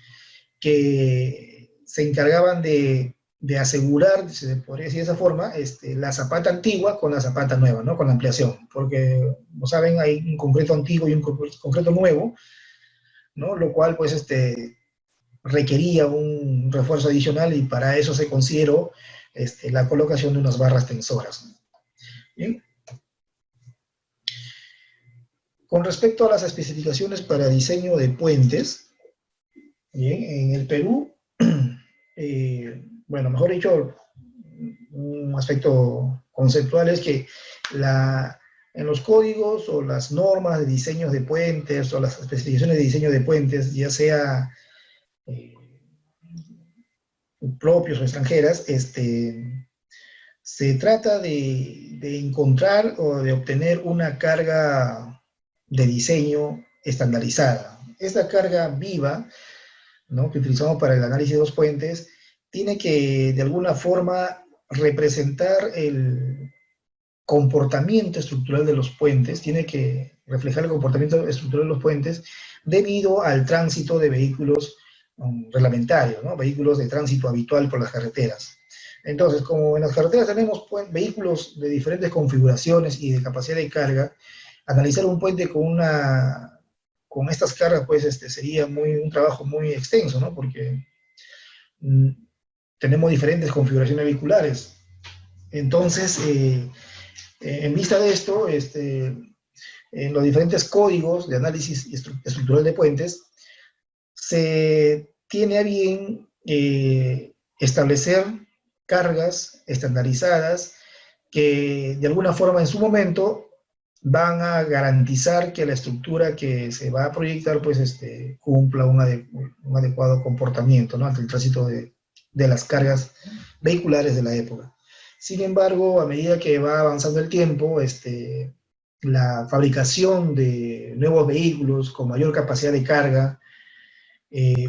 que se encargaban de asegurar, se podría decir de esa forma, la zapata antigua con la zapata nueva, ¿no? Con la ampliación, porque, como saben, hay un concreto antiguo y un concreto nuevo, ¿no? Lo cual, pues, requería un refuerzo adicional, y para eso se consideró la colocación de unas barras tensoras. ¿Bien? Con respecto a las especificaciones para diseño de puentes, bien, en el Perú, bueno, mejor dicho, un aspecto conceptual es que en los códigos o las normas de diseños de puentes o las especificaciones de diseño de puentes, ya sea propios o extranjeras, se trata de encontrar o de obtener una carga de diseño estandarizada. Esta carga viva, ¿no?, que utilizamos para el análisis de los puentes, tiene que de alguna forma representar el comportamiento estructural de los puentes, tiene que reflejar el comportamiento estructural de los puentes debido al tránsito de vehículos reglamentarios, ¿no?, vehículos de tránsito habitual por las carreteras. Entonces, como en las carreteras tenemos vehículos de diferentes configuraciones y de capacidad de carga, analizar un puente con estas cargas, pues, sería un trabajo muy extenso, ¿no?, porque tenemos diferentes configuraciones vehiculares. Entonces, en vista de esto, en los diferentes códigos de análisis estructural de puentes, se tiene a bien establecer cargas estandarizadas que de alguna forma en su momento van a garantizar que la estructura que se va a proyectar, pues, cumpla un adecuado comportamiento, ¿no?, ante el tránsito de las cargas vehiculares de la época. Sin embargo, a medida que va avanzando el tiempo, la fabricación de nuevos vehículos con mayor capacidad de carga,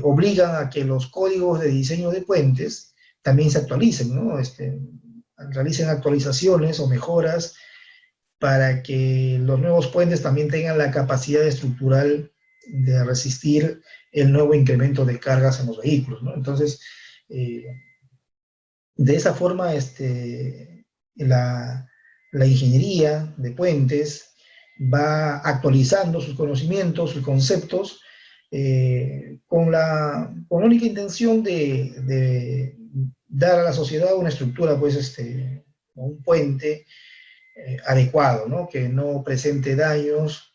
obligan a que los códigos de diseño de puentes también se actualicen, ¿no? Realicen actualizaciones o mejoras para que los nuevos puentes también tengan la capacidad estructural de resistir el nuevo incremento de cargas en los vehículos, ¿no? Entonces, de esa forma, la ingeniería de puentes va actualizando sus conocimientos, sus conceptos, con la única intención de dar a la sociedad una estructura, pues, un puente adecuado, ¿no? Que no presente daños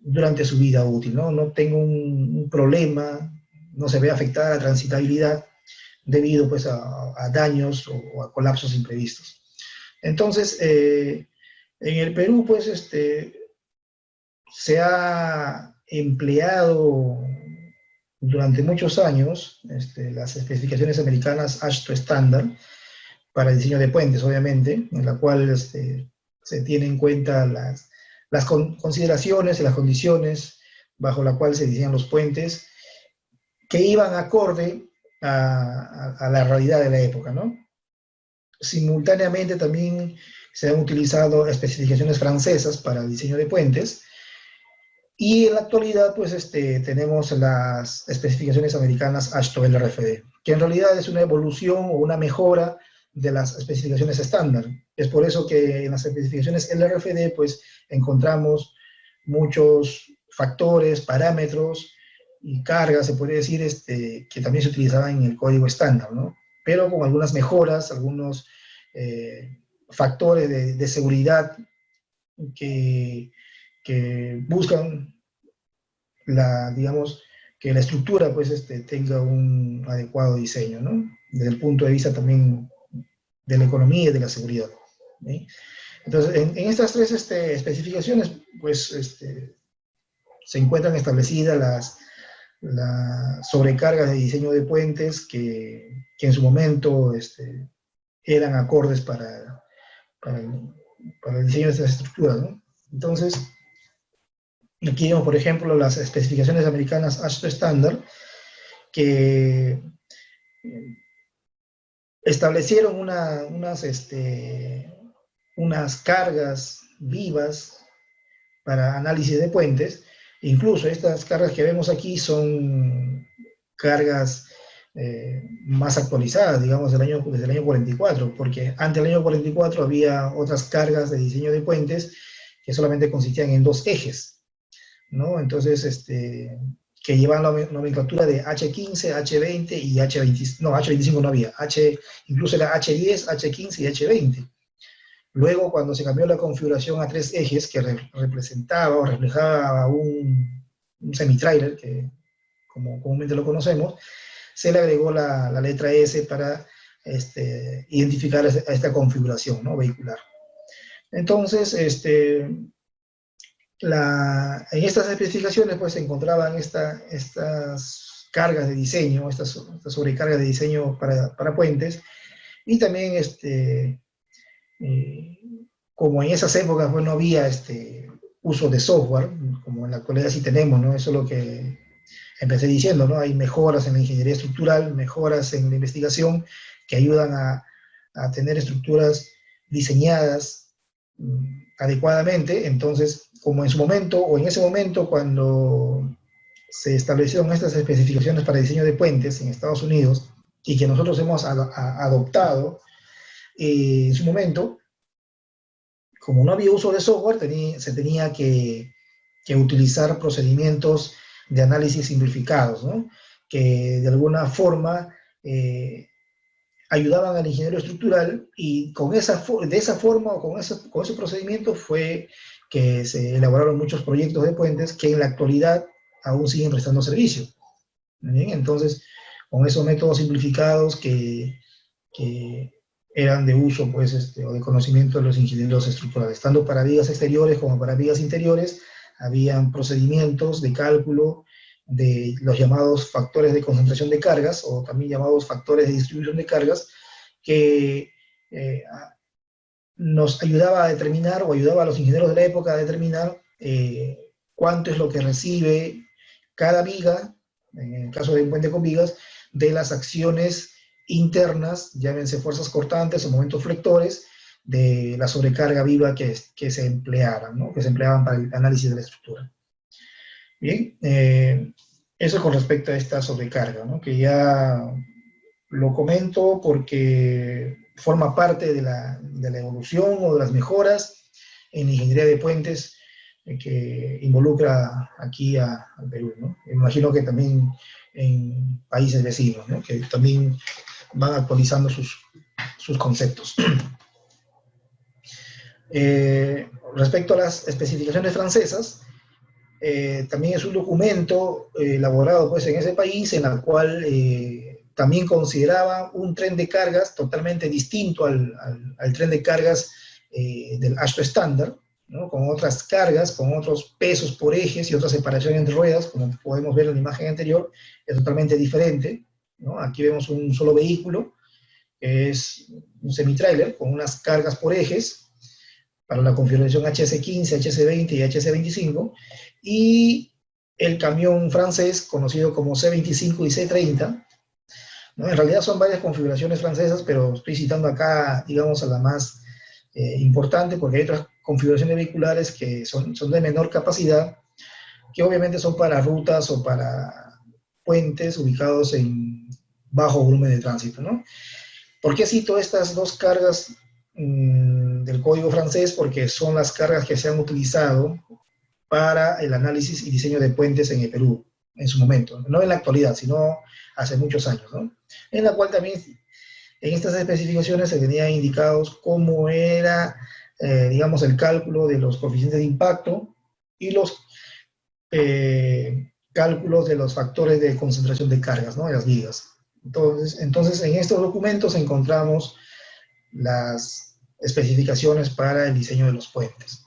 durante su vida útil, ¿no? No tenga un problema, no se vea afectada la transitabilidad debido, pues, a daños o a colapsos imprevistos. Entonces, en el Perú, pues, se ha empleado durante muchos años las especificaciones americanas AASHTO estándar para el diseño de puentes, obviamente, en la cual se tienen en cuenta las consideraciones y las condiciones bajo la cual se diseñan los puentes que iban acorde a la realidad de la época, ¿no? Simultáneamente también se han utilizado especificaciones francesas para el diseño de puentes, y en la actualidad, pues, tenemos las especificaciones americanas AASHTO LRFD, que en realidad es una evolución o una mejora de las especificaciones estándar. Es por eso que en las especificaciones LRFD, pues, encontramos muchos factores, parámetros y cargas, se podría decir, que también se utilizaban en el código estándar, ¿no? Pero con algunas mejoras, algunos factores de seguridad que buscan digamos, que la estructura, pues, tenga un adecuado diseño, ¿no? Desde el punto de vista también de la economía y de la seguridad, ¿sí? Entonces, en estas tres especificaciones, pues, se encuentran establecidas las sobrecargas de diseño de puentes que en su momento eran acordes para el diseño de estas estructuras, ¿no? Entonces, aquí vemos, por ejemplo, las especificaciones americanas AASHTO estándar, que establecieron unas cargas vivas para análisis de puentes. Incluso estas cargas que vemos aquí son cargas más actualizadas, digamos, desde el año 44, porque antes del año 44 había otras cargas de diseño de puentes que solamente consistían en dos ejes, ¿no? Entonces, que llevan la nomenclatura de H15, H20 y H20, no, H25 no había, incluso era H10, H15 y H20. Luego, cuando se cambió la configuración a tres ejes, que representaba o reflejaba un semi-trailer, que como comúnmente lo conocemos, se le agregó la letra S para identificar a esta configuración, ¿no?, vehicular. Entonces, en estas especificaciones, pues, se encontraban estas cargas de diseño, estas sobrecargas de diseño para puentes, y también, como en esas épocas, pues, no había uso de software, como en la actualidad sí tenemos, ¿no? Eso es lo que empecé diciendo, ¿no? Hay mejoras en la ingeniería estructural, mejoras en la investigación, que ayudan a tener estructuras diseñadas adecuadamente. Entonces, como en su momento, o en ese momento, cuando se establecieron estas especificaciones para diseño de puentes en Estados Unidos, y que nosotros hemos adoptado en su momento, como no había uso de software, se tenía que utilizar procedimientos de análisis simplificados, ¿no?, que de alguna forma ayudaban al ingeniero estructural, y de esa forma o con ese procedimiento fue que se elaboraron muchos proyectos de puentes que en la actualidad aún siguen prestando servicio. ¿Bien? Entonces, con esos métodos simplificados que eran de uso, pues, o de conocimiento de los ingenieros estructurales, tanto para vigas exteriores como para vigas interiores, habían procedimientos de cálculo de los llamados factores de concentración de cargas, o también llamados factores de distribución de cargas, que nos ayudaba a determinar, o ayudaba a los ingenieros de la época a determinar cuánto es lo que recibe cada viga, en el caso de un puente con vigas, de las acciones internas, llámense fuerzas cortantes o momentos flectores, de la sobrecarga viva que se emplearan, ¿no? Que se empleaban para el análisis de la estructura. Bien, eso con respecto a esta sobrecarga, ¿no? Que ya lo comento porque forma parte de la evolución o de las mejoras en la ingeniería de puentes que involucra aquí al Perú, ¿no? Me imagino que también en países vecinos, ¿no? Que también van actualizando sus conceptos. Respecto a las especificaciones francesas, también es un documento elaborado pues, en ese país en el cual también consideraba un tren de cargas totalmente distinto al tren de cargas del Ashto estándar, ¿no? Con otras cargas, con otros pesos por ejes y otra separación entre ruedas, como podemos ver en la imagen anterior, es totalmente diferente, ¿no? Aquí vemos un solo vehículo, que es un semi-trailer con unas cargas por ejes para la configuración HS15, HS20 y HS25, y el camión francés conocido como C25 y C30, ¿no? En realidad son varias configuraciones francesas, pero estoy citando acá, digamos, a la más importante, porque hay otras configuraciones vehiculares que son de menor capacidad, que obviamente son para rutas o para puentes ubicados en bajo volumen de tránsito, ¿no? ¿Por qué cito estas dos cargas del código francés? Porque son las cargas que se han utilizado para el análisis y diseño de puentes en el Perú, en su momento, no en la actualidad, sino hace muchos años, ¿no? En la cual también en estas especificaciones se tenían indicados cómo era, digamos, el cálculo de los coeficientes de impacto y los cálculos de los factores de concentración de cargas, ¿no? De las vigas. Entonces, en estos documentos encontramos las especificaciones para el diseño de los puentes.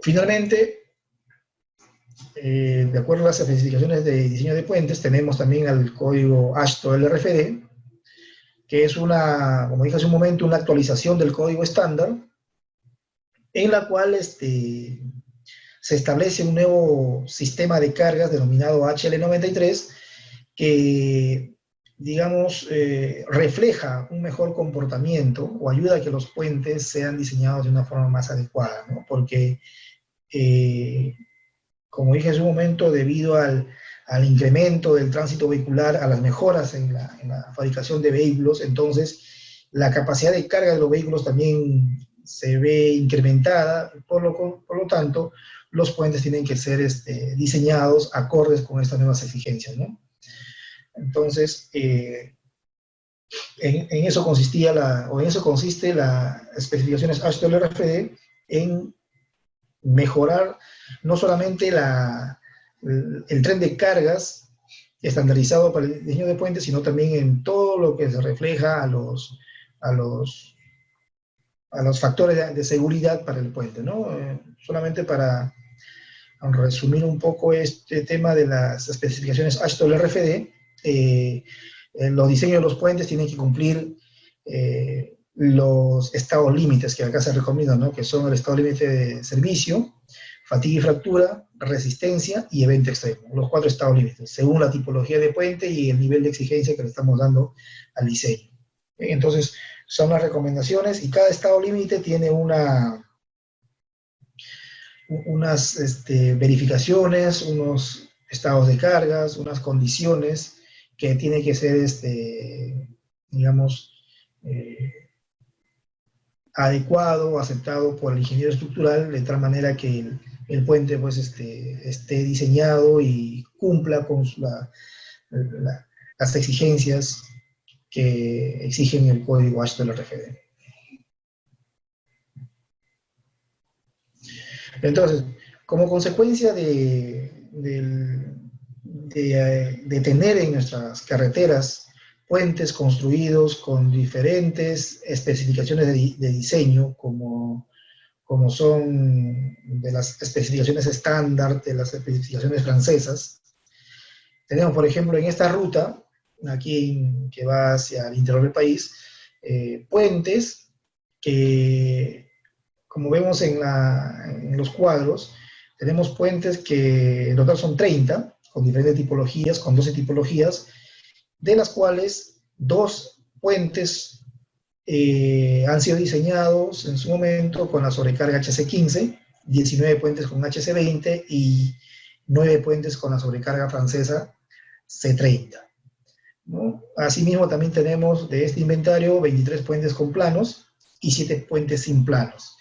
Finalmente, de acuerdo a las especificaciones de diseño de puentes, tenemos también el código AASHTO LRFD, que es como dije hace un momento, una actualización del código estándar, en la cual se establece un nuevo sistema de cargas denominado HL93, que, digamos, refleja un mejor comportamiento o ayuda a que los puentes sean diseñados de una forma más adecuada, ¿no? Porque, como dije hace un momento, debido al incremento del tránsito vehicular, a las mejoras en la fabricación de vehículos, entonces la capacidad de carga de los vehículos también se ve incrementada, por lo tanto, los puentes tienen que ser diseñados acordes con estas nuevas exigencias, ¿no? Entonces, en eso consiste las especificaciones AASHTO LRFD, en mejorar no solamente el tren de cargas estandarizado para el diseño de puentes, sino también en todo lo que se refleja a los factores de seguridad para el puente, ¿no? Solamente para resumir un poco este tema de las especificaciones AASHTO LRFD, los diseños de los puentes tienen que cumplir los estados límites que acá se recomiendan, ¿no? Que son el estado límite de servicio, fatiga y fractura, resistencia y evento extremo. Los 4 estados límites, según la tipología de puente y el nivel de exigencia que le estamos dando al diseño. Entonces, son las recomendaciones y cada estado límite tiene unas verificaciones, unos estados de cargas, unas condiciones que tiene que ser, digamos, adecuado, aceptado por el ingeniero estructural, de tal manera que el puente pues, esté diseñado y cumpla con las exigencias que exigen el código AASHTO LRFD. Entonces, como consecuencia de tener en nuestras carreteras puentes construidos con diferentes especificaciones de diseño, como son de las especificaciones estándar, de las especificaciones francesas. Tenemos, por ejemplo, en esta ruta, aquí que va hacia el interior del país, puentes que, como vemos en los cuadros, tenemos puentes que en total son 30, con diferentes tipologías, con 12 tipologías, de las cuales 2 puentes han sido diseñados en su momento con la sobrecarga HC15, 19 puentes con HC20 y 9 puentes con la sobrecarga francesa C30, ¿no? Asimismo, también tenemos de este inventario 23 puentes con planos y 7 puentes sin planos.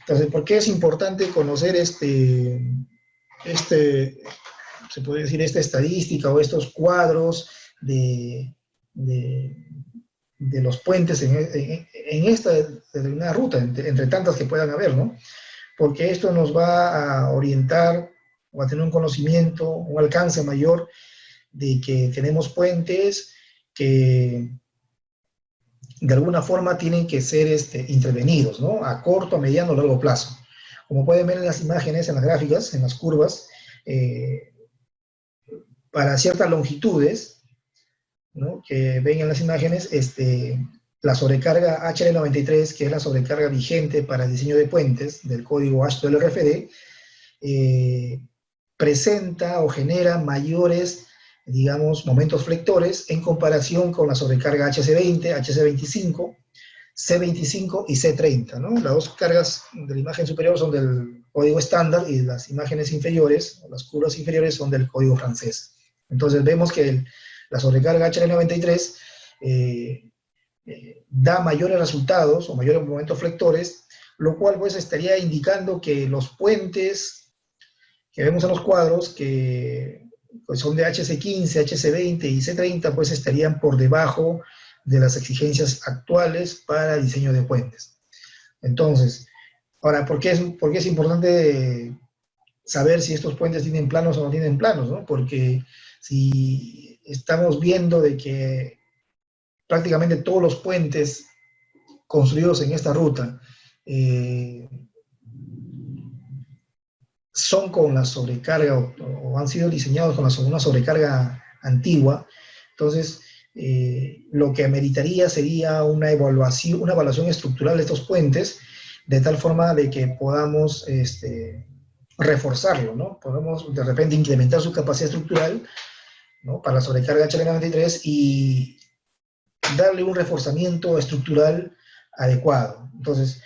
Entonces, ¿por qué es importante conocer se puede decir, esta estadística o estos cuadros de los puentes en esta determinada ruta, entre tantas que puedan haber, ¿no? Porque esto nos va a orientar o a tener un conocimiento, un alcance mayor de que tenemos puentes que de alguna forma tienen que ser intervenidos, ¿no? A corto, a mediano o largo plazo. Como pueden ver en las imágenes, en las gráficas, en las curvas, para ciertas longitudes, ¿no?, que ven en las imágenes, la sobrecarga HL93, que es la sobrecarga vigente para el diseño de puentes del código H del RFD, presenta o genera mayores, digamos, momentos flectores en comparación con la sobrecarga HC20, HC25, C25 y C30, ¿no? Las dos cargas de la imagen superior son del código estándar y las imágenes inferiores, o las curvas inferiores, son del código francés. Entonces vemos que la sobrecarga HL93 da mayores resultados o mayores momentos flectores, lo cual pues estaría indicando que los puentes que vemos en los cuadros, que pues son de HC15, HC20 y C30, pues estarían por debajo de las exigencias actuales para diseño de puentes. Entonces, ahora, ¿por qué es importante saber si estos puentes tienen planos o no tienen planos, ¿no? Porque si estamos viendo de que prácticamente todos los puentes construidos en esta ruta son con la sobrecarga o han sido diseñados con una sobrecarga antigua, entonces lo que ameritaría sería una evaluación estructural de estos puentes, de tal forma de que podamos reforzarlo, ¿no? Podemos de repente incrementar su capacidad estructural, ¿no?, para la sobrecarga HL93 y darle un reforzamiento estructural adecuado. Entonces,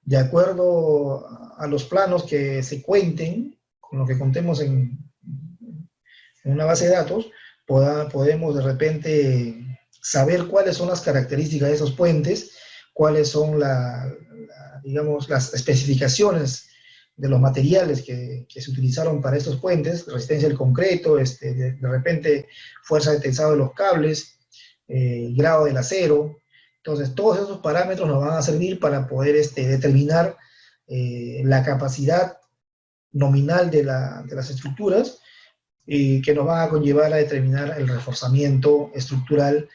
de acuerdo a los planos que se cuenten, con lo que contemos en una base de datos, podemos de repente saber cuáles son las características de esos puentes, cuáles son digamos, las especificaciones de los materiales que se utilizaron para estos puentes, resistencia al concreto, de repente fuerza de tensado de los cables, grado del acero. Entonces, todos esos parámetros nos van a servir para poder determinar la capacidad nominal de las estructuras y que nos van a conllevar a determinar el reforzamiento estructural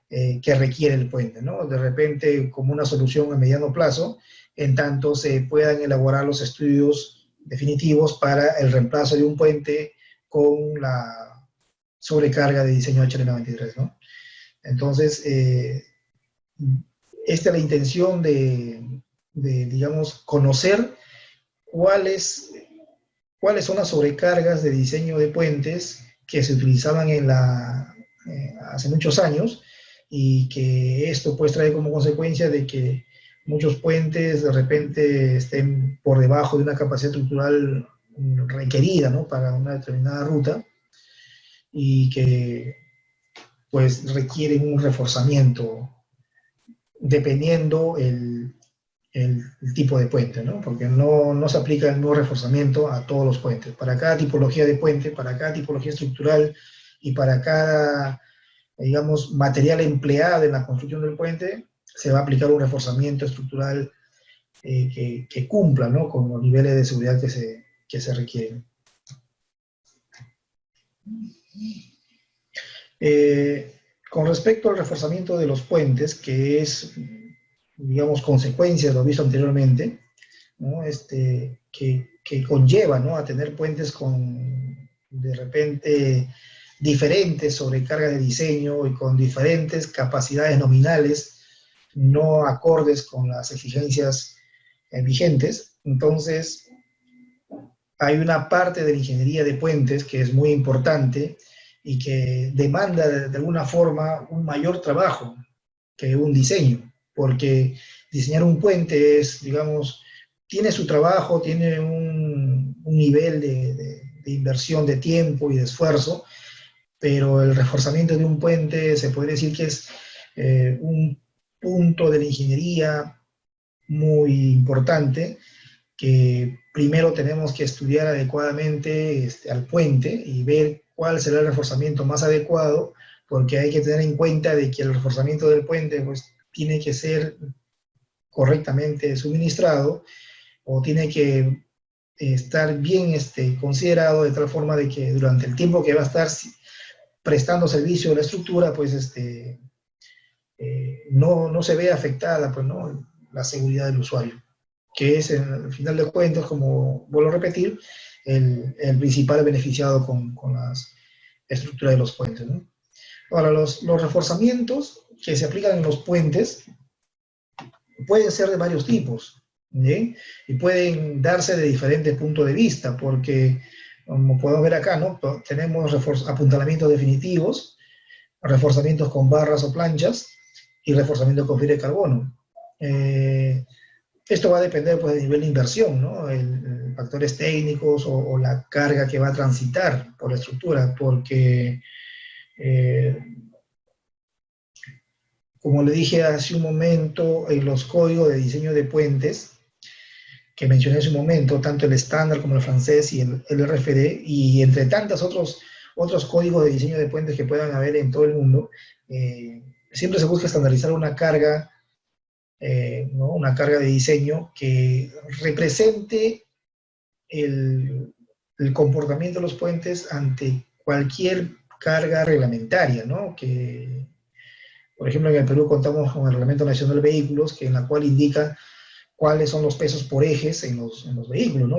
que requiere el puente, ¿no? De repente, como una solución a mediano plazo, en tanto se puedan elaborar los estudios definitivos para el reemplazo de un puente con la sobrecarga de diseño HL93, ¿no? Entonces, esta es la intención de digamos, conocer cuáles son las sobrecargas de diseño de puentes que se utilizaban hace muchos años, y que esto pues trae como consecuencia de que muchos puentes de repente estén por debajo de una capacidad estructural requerida, ¿no?, para una determinada ruta, y que pues requieren un reforzamiento dependiendo el tipo de puente, ¿no? Porque no se aplica el nuevo reforzamiento a todos los puentes. Para cada tipología de puente, para cada tipología estructural y para cada, digamos, material empleado en la construcción del puente, se va a aplicar un reforzamiento estructural que cumpla, ¿no?, con los niveles de seguridad que se requieren. Con respecto al reforzamiento de los puentes, que es, digamos, consecuencia de lo visto anteriormente, ¿no?, que conlleva, ¿no?, a tener puentes con, de repente, diferentes sobrecargas de diseño y con diferentes capacidades nominales no acordes con las exigencias vigentes. Entonces, hay una parte de la ingeniería de puentes que es muy importante y que demanda de alguna forma un mayor trabajo que un diseño, porque diseñar un puente es, digamos, tiene su trabajo, tiene un nivel de inversión de tiempo y de esfuerzo, pero el reforzamiento de un puente se puede decir que es un punto de la ingeniería muy importante, que primero tenemos que estudiar adecuadamente al puente y ver cuál será el reforzamiento más adecuado, porque hay que tener en cuenta de que el reforzamiento del puente pues, tiene que ser correctamente suministrado o tiene que estar bien considerado de tal forma de que durante el tiempo que va a estar prestando servicio a la estructura, pues no se ve afectada pues, ¿no? la seguridad del usuario, que es, al final de cuentas, como vuelvo a repetir, el principal beneficiado con las estructuras de los puentes, ¿no? Ahora, los reforzamientos que se aplican en los puentes pueden ser de varios tipos, ¿sí? Y pueden darse de diferentes puntos de vista, porque, como podemos ver acá, ¿no? Tenemos apuntalamientos definitivos, reforzamientos con barras o planchas y reforzamiento con fibra de carbono. Esto va a depender pues, del nivel de inversión, ¿no? Factores técnicos o la carga que va a transitar por la estructura, porque, como le dije hace un momento, en los códigos de diseño de puentes, que mencioné hace un momento, tanto el estándar como el francés y el RFD, y entre tantos otros códigos de diseño de puentes que puedan haber en todo el mundo, siempre se busca estandarizar una carga, ¿no? Una carga de diseño que represente el comportamiento de los puentes ante cualquier carga reglamentaria, ¿no? Que, por ejemplo, en el Perú contamos con el Reglamento Nacional de Vehículos, que en la cual indica cuáles son los pesos por ejes en los vehículos, ¿no?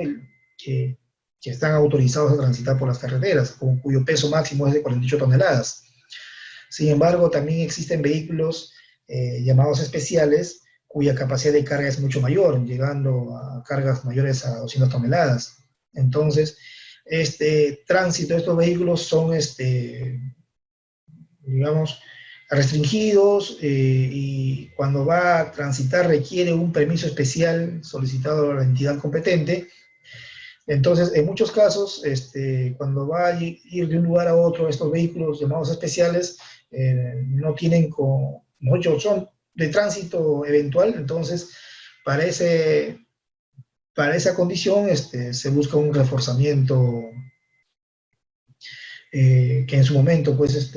Que están autorizados a transitar por las carreteras, cuyo peso máximo es de 48 toneladas. Sin embargo, también existen vehículos llamados especiales, cuya capacidad de carga es mucho mayor, llegando a cargas mayores a 200 toneladas. Entonces, este tránsito de estos vehículos son, digamos, restringidos y cuando va a transitar requiere un permiso especial solicitado a la entidad competente. Entonces, en muchos casos, cuando va a ir de un lugar a otro, estos vehículos llamados especiales no tienen, muchos son de tránsito eventual, entonces para esa condición se busca un reforzamiento que en su momento, pues,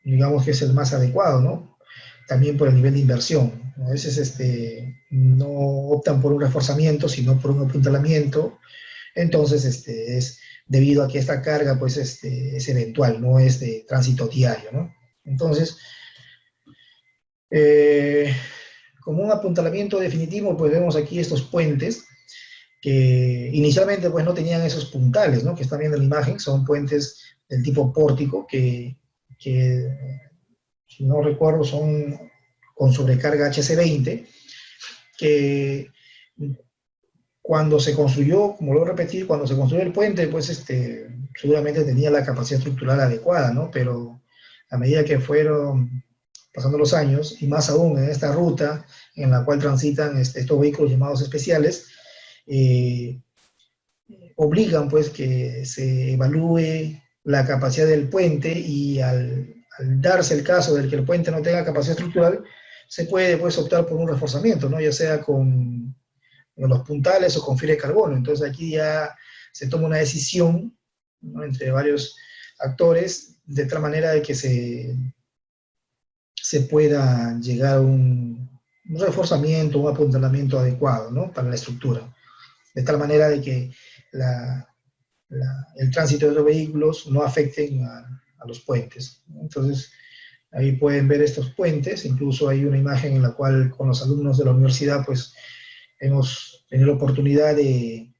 digamos que es el más adecuado, ¿no? También por el nivel de inversión. A veces no optan por un reforzamiento, sino por un apuntalamiento. Entonces, es debido a que esta carga, pues, es eventual, no es de tránsito diario, ¿no? Entonces, como un apuntalamiento definitivo, pues vemos aquí estos puentes que inicialmente pues no tenían esos puntales, ¿no? Que están viendo en la imagen, son puentes del tipo pórtico que si no recuerdo son con sobrecarga HC20, que cuando se construyó, como lo voy a repetir, cuando se construyó el puente, pues seguramente tenía la capacidad estructural adecuada, ¿no? Pero a medida que fueron pasando los años, y más aún en esta ruta en la cual transitan estos vehículos llamados especiales, obligan pues que se evalúe la capacidad del puente y al darse el caso de que el puente no tenga capacidad estructural, se puede pues optar por un reforzamiento, ¿no? Ya sea con los puntales o con fibra de carbono. Entonces aquí ya se toma una decisión, ¿no? Entre varios actores, de tal manera de que se pueda llegar a un reforzamiento, un apuntalamiento adecuado, ¿no? Para la estructura. De tal manera de que el tránsito de los vehículos no afecten a los puentes. Entonces, ahí pueden ver estos puentes, incluso hay una imagen en la cual con los alumnos de la universidad pues hemos tenido la oportunidad de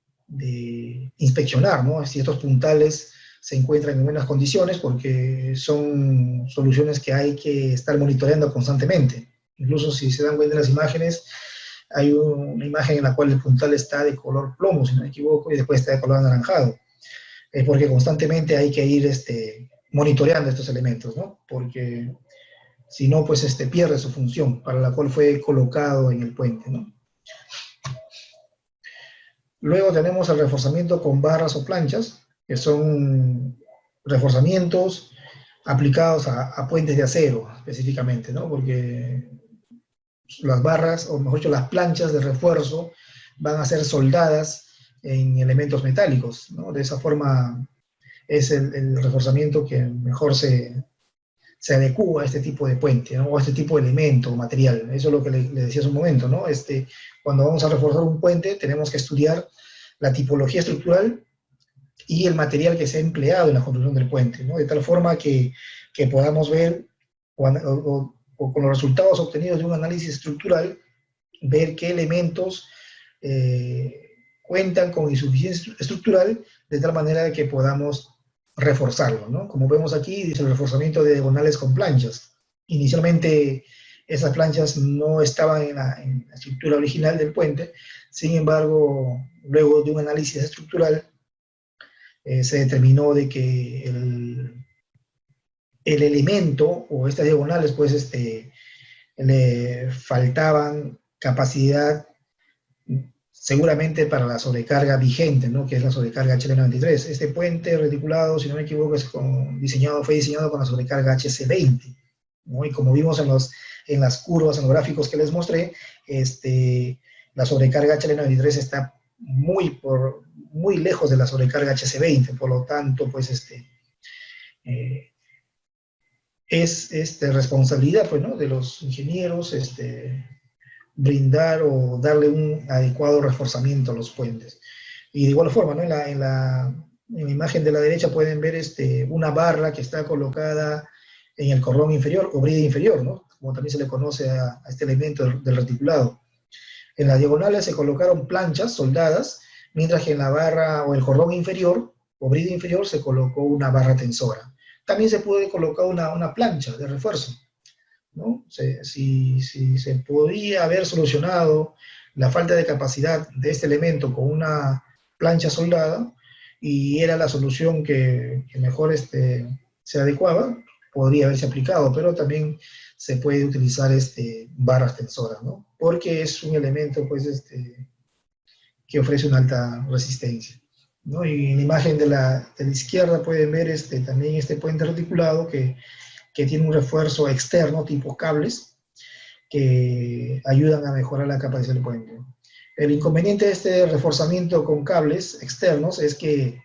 inspeccionar, ¿no? Si estos puntales se encuentran en buenas condiciones, porque son soluciones que hay que estar monitoreando constantemente, Incluso si se dan cuenta en las imágenes, hay una imagen en la cual el puntal está de color plomo, si no me equivoco, y después está de color anaranjado. Es porque constantemente hay que ir monitoreando estos elementos, ¿no? Porque si no, pues pierde su función para la cual fue colocado en el puente, ¿no? Luego tenemos el reforzamiento con barras o planchas, que son reforzamientos aplicados a puentes de acero específicamente, ¿no? Porque las barras, o mejor dicho, las planchas de refuerzo van a ser soldadas en elementos metálicos, ¿no? De esa forma es el reforzamiento que mejor se adecua a este tipo de puente, ¿no? O a este tipo de elemento o material. Eso es lo que le decía hace un momento, ¿no? Cuando vamos a reforzar un puente, tenemos que estudiar la tipología estructural y el material que se ha empleado en la construcción del puente, ¿no? De tal forma que podamos ver, o con los resultados obtenidos de un análisis estructural, ver qué elementos cuentan con insuficiencia estructural, de tal manera que podamos reforzarlo, ¿no? Como vemos aquí, dice el reforzamiento de diagonales con planchas. Inicialmente esas planchas no estaban en la estructura original del puente, sin embargo, luego de un análisis estructural, se determinó de que el elemento o estas diagonales, pues, le faltaban capacidad seguramente para la sobrecarga vigente, ¿no? Que es la sobrecarga HL93. Este puente reticulado, si no me equivoco, fue diseñado con la sobrecarga HC20, ¿no? Y como vimos en las curvas, en los gráficos que les mostré, la sobrecarga HL93 está muy lejos de la sobrecarga HC20, por lo tanto, pues, es responsabilidad, pues, ¿no? De los ingenieros, brindar o darle un adecuado reforzamiento a los puentes. Y de igual forma, ¿no? En la imagen de la derecha pueden ver una barra que está colocada en el cordón inferior o brida inferior, ¿no? Como también se le conoce a este elemento del reticulado. En las diagonales se colocaron planchas soldadas, mientras que en la barra o el cordón inferior o brida inferior se colocó una barra tensora. También se puede colocar una plancha de refuerzo, ¿no? Si se podía haber solucionado la falta de capacidad de este elemento con una plancha soldada y era la solución que mejor se adecuaba, podría haberse aplicado, pero también se puede utilizar barras tensoras, ¿no? Porque es un elemento, pues, que ofrece una alta resistencia, ¿no? Y en la imagen de la izquierda pueden ver también este puente reticulado que tiene un refuerzo externo tipo cables que ayudan a mejorar la capacidad del puente. El inconveniente de este reforzamiento con cables externos es que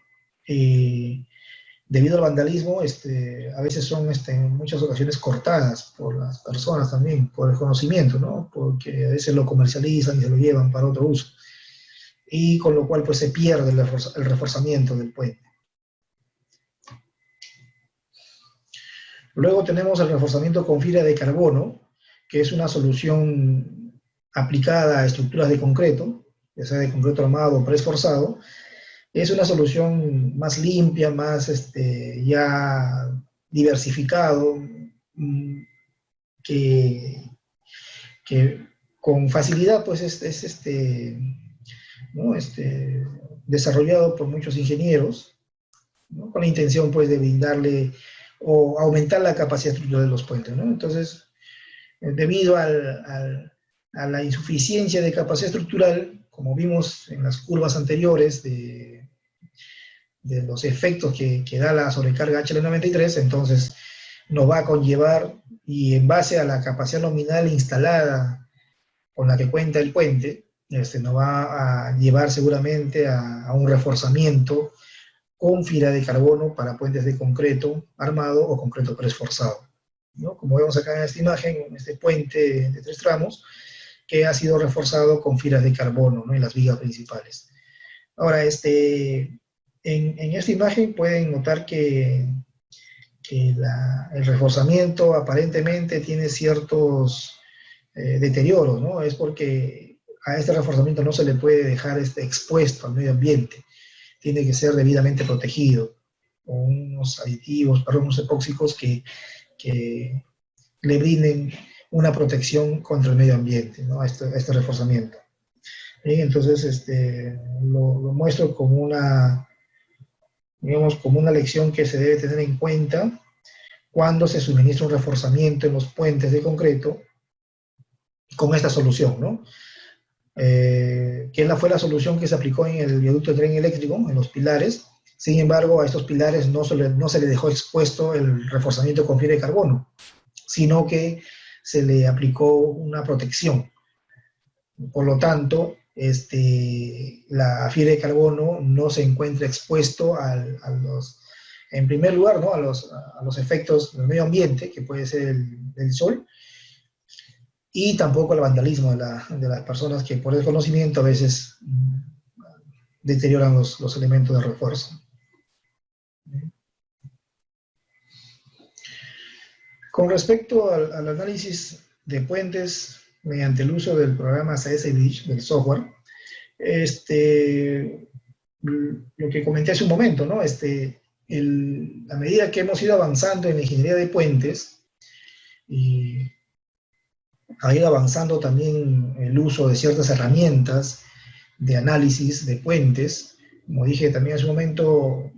debido al vandalismo, a veces son en muchas ocasiones cortadas por las personas también, por el conocimiento, ¿no? Porque a veces lo comercializan y se lo llevan para otro uso. Y con lo cual, pues, se pierde el reforzamiento del puente. Luego tenemos el reforzamiento con fibra de carbono, que es una solución aplicada a estructuras de concreto, ya sea de concreto armado o preesforzado. Es una solución más limpia, más ya diversificado, que con facilidad, pues, ¿no? Desarrollado por muchos ingenieros, ¿no? Con la intención, pues, de brindarle o aumentar la capacidad estructural de los puentes, ¿no? Entonces, debido a la insuficiencia de capacidad estructural, como vimos en las curvas anteriores de los efectos que da la sobrecarga HL93, entonces nos va a conllevar, y en base a la capacidad nominal instalada con la que cuenta el puente, nos va a llevar seguramente a un reforzamiento con fibra de carbono para puentes de concreto armado o concreto preesforzado, ¿no? Como vemos acá en esta imagen, en este puente de 3 tramos, que ha sido reforzado con fibras de carbono, ¿no? En las vigas principales. Ahora, en esta imagen pueden notar que el reforzamiento aparentemente tiene ciertos deterioros, ¿no? Es porque a este reforzamiento no se le puede dejar expuesto al medio ambiente. Tiene que ser debidamente protegido, con unos aditivos, unos epóxicos que le brinden una protección contra el medio ambiente, ¿no? Este reforzamiento. Entonces, lo muestro como una, digamos, como una lección que se debe tener en cuenta cuando se suministra un reforzamiento en los puentes de concreto con esta solución, ¿no? Que fue la solución que se aplicó en el viaducto de tren eléctrico, en los pilares. Sin embargo, a estos pilares no se le dejó expuesto el reforzamiento con fibra de carbono, sino que se le aplicó una protección. Por lo tanto, la fibra de carbono no se encuentra expuesto en primer lugar, ¿no? a los efectos del medio ambiente, que puede ser el sol, y tampoco al vandalismo de las personas que por desconocimiento a veces deterioran los elementos de refuerzo. Con respecto al análisis de puentes mediante el uso del programa CS Bridge, del software, lo que comenté hace un momento, ¿no? A medida que hemos ido avanzando en la ingeniería de puentes, y ha ido avanzando también el uso de ciertas herramientas de análisis de puentes. Como dije también hace un momento,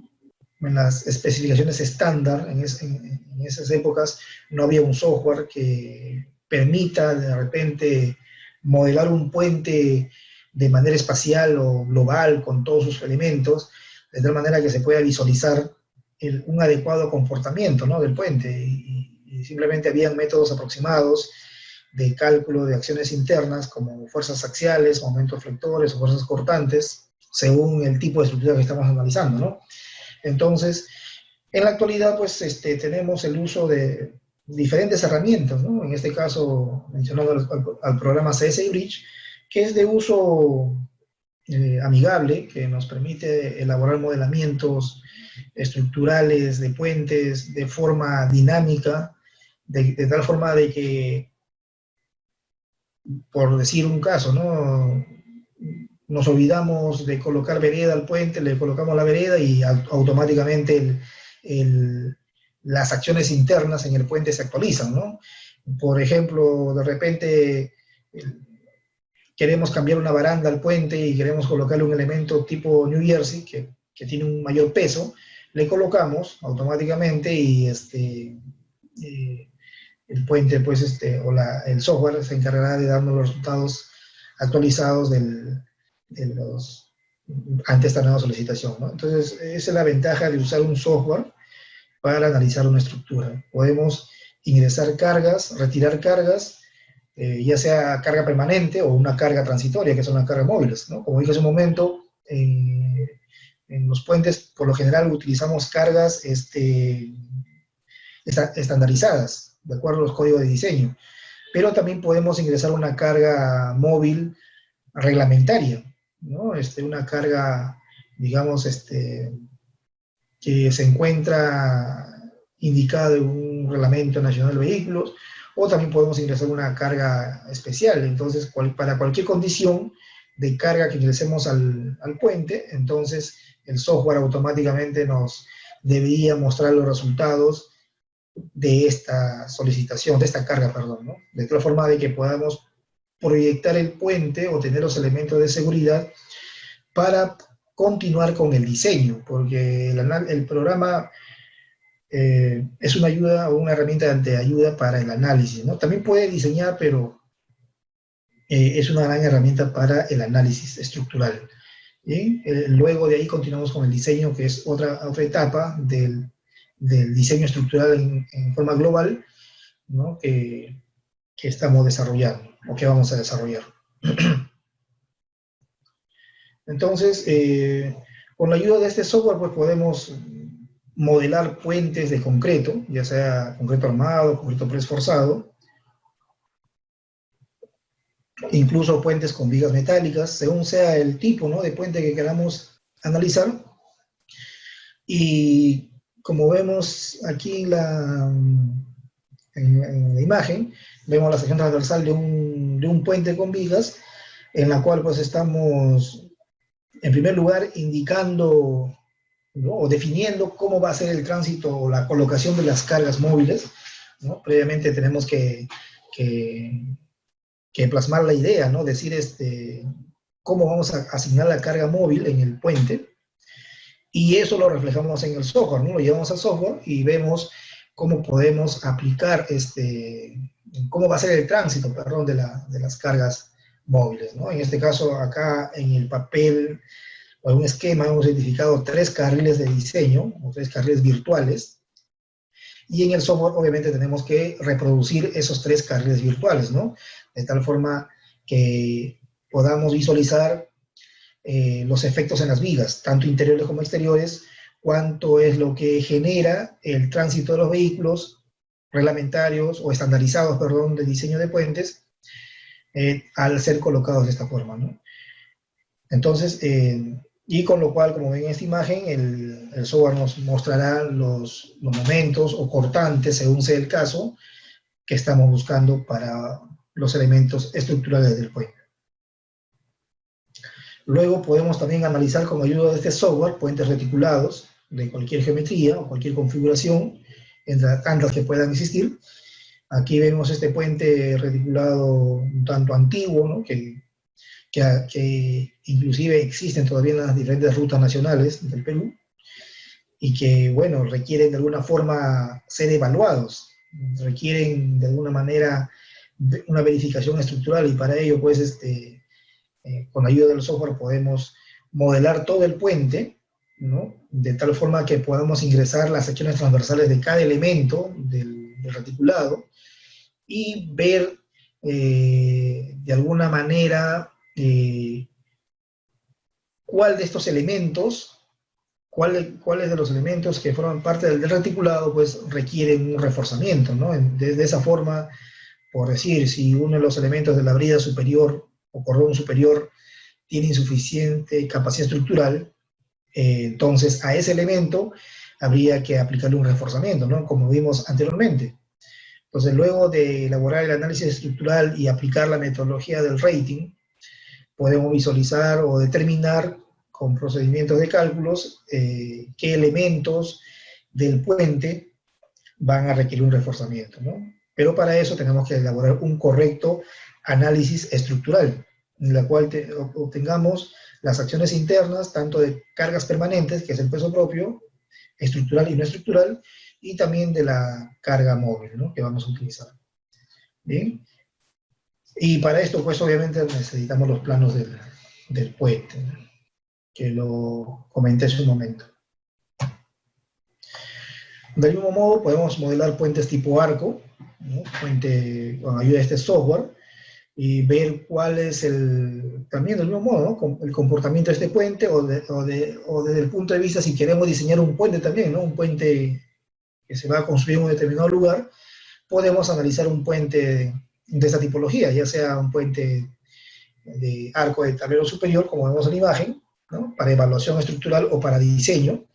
en las especificaciones estándar, en esas épocas, no había un software que permita de repente modelar un puente de manera espacial o global con todos sus elementos, de tal manera que se pueda visualizar un adecuado comportamiento, ¿no? del puente. Y simplemente habían métodos aproximados de cálculo de acciones internas, como fuerzas axiales, momentos flectores o fuerzas cortantes, según el tipo de estructura que estamos analizando, ¿no? Entonces, en la actualidad, pues, tenemos el uso de diferentes herramientas, ¿no? En este caso, mencionando al programa CS Bridge, que es de uso amigable, que nos permite elaborar modelamientos estructurales de puentes de forma dinámica, de tal forma de que, por decir un caso, ¿no? Nos olvidamos de colocar vereda al puente, le colocamos la vereda y automáticamente las acciones internas en el puente se actualizan, ¿no? Por ejemplo, de repente queremos cambiar una baranda al puente y queremos colocarle un elemento tipo New Jersey que tiene un mayor peso, le colocamos automáticamente y el puente, pues, el software se encargará de darnos los resultados actualizados ante esta nueva solicitación, ¿no? Entonces, esa es la ventaja de usar un software para analizar una estructura. Podemos ingresar cargas, retirar cargas, ya sea carga permanente o una carga transitoria, que son las cargas móviles, ¿no? Como dije hace un momento, en los puentes, por lo general, utilizamos cargas estandarizadas, de acuerdo a los códigos de diseño, pero también podemos ingresar una carga móvil reglamentaria, ¿no? Una carga, digamos, que se encuentra indicada en un reglamento nacional de vehículos, o también podemos ingresar una carga especial. Entonces, para cualquier condición de carga que ingresemos al puente, entonces el software automáticamente nos debería mostrar los resultados de esta solicitación, de esta carga, perdón, ¿no? De tal forma de que podamos proyectar el puente o tener los elementos de seguridad para continuar con el diseño, porque el programa es una ayuda o una herramienta de ayuda para el análisis, ¿no? También puede diseñar, pero es una gran herramienta para el análisis estructural. ¿Sí? Luego de ahí continuamos con el diseño, que es otra etapa del diseño estructural en forma global, ¿no? que estamos desarrollando o que vamos a desarrollar. Entonces, con la ayuda de este software, pues podemos modelar puentes de concreto, ya sea concreto armado, concreto preesforzado, incluso puentes con vigas metálicas, según sea el tipo, ¿no? de puente que queramos analizar. Y como vemos aquí en la imagen, vemos la sección transversal de un puente con vigas, en la cual pues estamos, en primer lugar, indicando, ¿no? o definiendo cómo va a ser el tránsito o la colocación de las cargas móviles, ¿no? Previamente tenemos que que plasmar la idea, ¿no? Decir cómo vamos a asignar la carga móvil en el puente, y eso lo reflejamos en el software, ¿no? Lo llevamos al software y vemos cómo podemos aplicar, cómo va a ser el tránsito, perdón, de las cargas móviles, ¿no? En este caso, acá en el papel o en un esquema hemos identificado 3 carriles de diseño, o 3 carriles virtuales, y en el software obviamente tenemos que reproducir esos 3 carriles virtuales, ¿no? De tal forma que podamos visualizar los efectos en las vigas, tanto interiores como exteriores, cuánto es lo que genera el tránsito de los vehículos reglamentarios o estandarizados, perdón, de diseño de puentes, al ser colocados de esta forma, ¿no? Entonces, y con lo cual, como ven en esta imagen, el software nos mostrará los momentos o cortantes, según sea el caso, que estamos buscando para los elementos estructurales del puente. Luego podemos también analizar con ayuda de este software puentes reticulados de cualquier geometría o cualquier configuración, entre tantas que puedan existir. Aquí vemos este puente reticulado un tanto antiguo, ¿no? que inclusive existen todavía en las diferentes rutas nacionales del Perú, y que, bueno, requieren de alguna forma ser evaluados, requieren de alguna manera una verificación estructural, y para ello, pues, con ayuda del software podemos modelar todo el puente, ¿no? De tal forma que podamos ingresar las secciones transversales de cada elemento del reticulado y ver de alguna manera cuál de estos elementos, cuáles de los elementos que forman parte del reticulado, pues requieren un reforzamiento, ¿no? De esa forma, por decir, si uno de los elementos de la brida superior o cordón superior tiene insuficiente capacidad estructural, entonces a ese elemento habría que aplicarle un reforzamiento, ¿no? Como vimos anteriormente. Entonces, luego de elaborar el análisis estructural y aplicar la metodología del rating, podemos visualizar o determinar con procedimientos de cálculos qué elementos del puente van a requerir un reforzamiento, ¿no? Pero para eso tenemos que elaborar un correcto análisis estructural, en la cual obtengamos las acciones internas, tanto de cargas permanentes, que es el peso propio, estructural y no estructural, y también de la carga móvil, ¿no? Que vamos a utilizar. ¿Bien? Y para esto, pues, obviamente necesitamos los planos del puente, ¿no? Que lo comenté hace un momento. Del mismo modo, podemos modelar puentes tipo arco, ¿no? Puente con ayuda de este software, y ver cuál es también del mismo modo, ¿no? El comportamiento de este puente, o desde el punto de vista, si queremos diseñar un puente también, ¿no? Un puente que se va a construir en un determinado lugar, podemos analizar un puente de esta tipología, ya sea un puente de arco de tablero superior, como vemos en la imagen, ¿no? Para evaluación estructural o para diseño,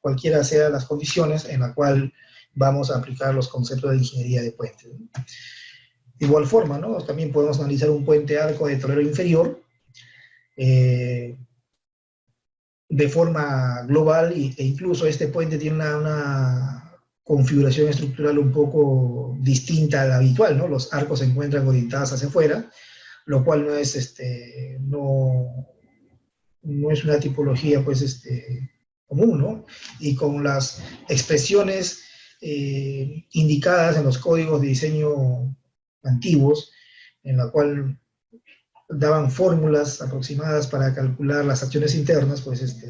cualquiera sean las condiciones en la cual vamos a aplicar los conceptos de ingeniería de puentes, ¿no? De igual forma, ¿no? También podemos analizar un puente arco de tablero inferior de forma global, e incluso este puente tiene una configuración estructural un poco distinta a la habitual, ¿no? Los arcos se encuentran orientados hacia afuera, lo cual no es, no es una tipología, pues, común, ¿no? Y con las expresiones indicadas en los códigos de diseño antiguos, en la cual daban fórmulas aproximadas para calcular las acciones internas, pues,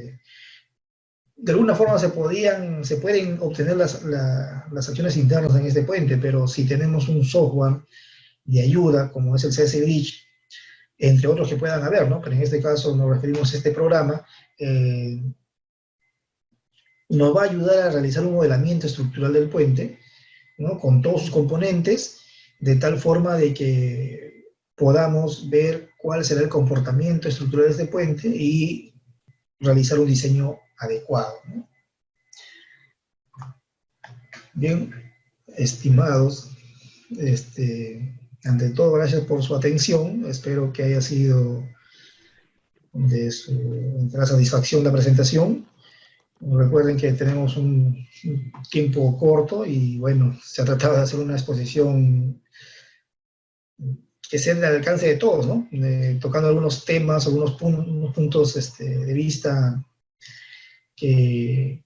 de alguna forma se pueden obtener las acciones internas en este puente, pero si tenemos un software de ayuda, como es el CS Bridge, entre otros que puedan haber, ¿no? Pero en este caso nos referimos a este programa, nos va a ayudar a realizar un modelamiento estructural del puente, ¿no? Con todos sus componentes, de tal forma de que podamos ver cuál será el comportamiento estructural de este puente y realizar un diseño adecuado, ¿no? Bien, estimados, ante todo, gracias por su atención. Espero que haya sido de la satisfacción la presentación. Recuerden que tenemos un tiempo corto y, bueno, se ha tratado de hacer una exposición que sea del alcance de todos, ¿no? Tocando algunos temas, algunos puntos de vista que,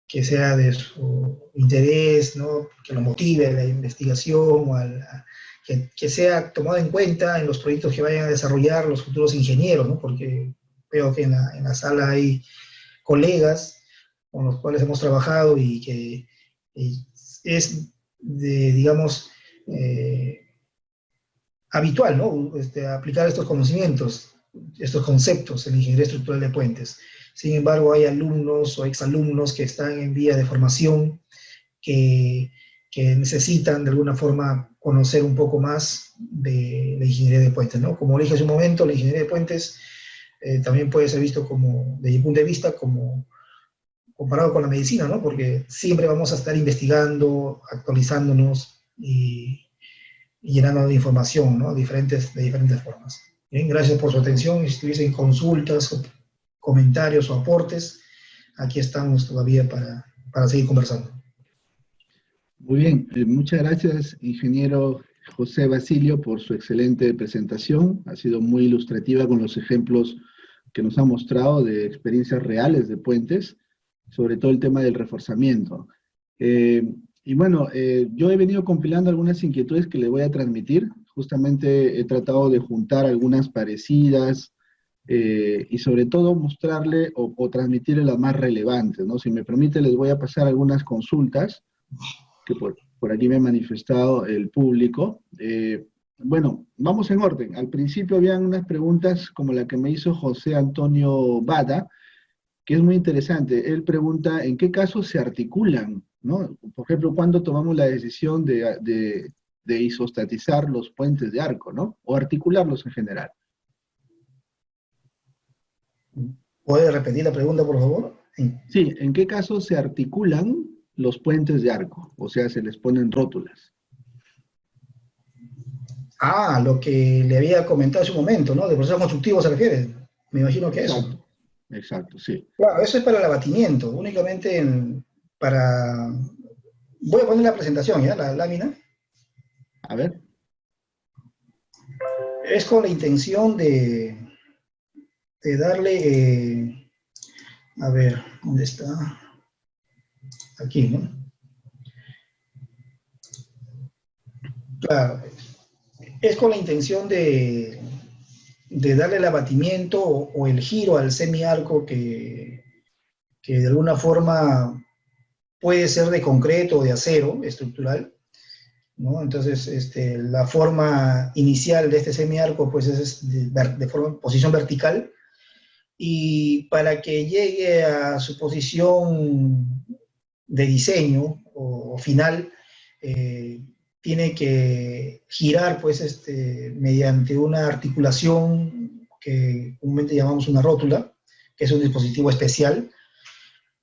que sea de su interés, ¿no? Que lo motive a la investigación, o que sea tomado en cuenta en los proyectos que vayan a desarrollar los futuros ingenieros, ¿no? Porque veo que en la sala hay colegas con los cuales hemos trabajado y que es, digamos, habitual, ¿no? Aplicar estos conocimientos, estos conceptos en la ingeniería estructural de puentes. Sin embargo, hay alumnos o exalumnos que están en vía de formación, que, que necesitan de alguna forma conocer un poco más de la ingeniería de puentes, ¿no? Como dije hace un momento, la ingeniería de puentes también puede ser visto como, desde mi punto de vista, como comparado con la medicina, ¿no? Porque siempre vamos a estar investigando, actualizándonos y llenando de información, ¿no? De diferentes formas. Bien, gracias por su atención. Si tuviesen consultas, comentarios o aportes, aquí estamos todavía para seguir conversando. Muy bien, muchas gracias, ingeniero José Basilio, por su excelente presentación. Ha sido muy ilustrativa con los ejemplos que nos ha mostrado de experiencias reales de puentes, sobre todo el tema del reforzamiento. Y bueno, yo he venido compilando algunas inquietudes que le voy a transmitir. Justamente he tratado de juntar algunas parecidas y sobre todo mostrarle o transmitirle las más relevantes, ¿no? Si me permite, les voy a pasar algunas consultas que por aquí me ha manifestado el público. Bueno, vamos en orden. Al principio habían unas preguntas como la que me hizo José Antonio Bada, que es muy interesante. Él pregunta, ¿en qué casos se articulan, ¿no? Por ejemplo, ¿cuándo tomamos la decisión de isostatizar los puentes de arco, ¿no? O articularlos en general. ¿Puede repetir la pregunta, por favor? Sí, ¿en qué casos se articulan los puentes de arco? O sea, se les ponen rótulas. Ah, lo que le había comentado hace un momento, ¿no? De proceso constructivo se refiere. Me imagino que eso. Exacto, exacto, sí. Claro, eso es para el abatimiento, únicamente para... Voy a poner la presentación, ¿ya? La lámina. A ver. Es con la intención de darle... a ver, ¿dónde está? Aquí, ¿no? Claro, es con la intención de darle el abatimiento o el giro al semiarco que de alguna forma puede ser de concreto o de acero estructural, ¿no? Entonces, la forma inicial de este semiarco pues es posición vertical, y para que llegue a su posición de diseño o final, tiene que girar pues mediante una articulación que comúnmente llamamos una rótula, que es un dispositivo especial,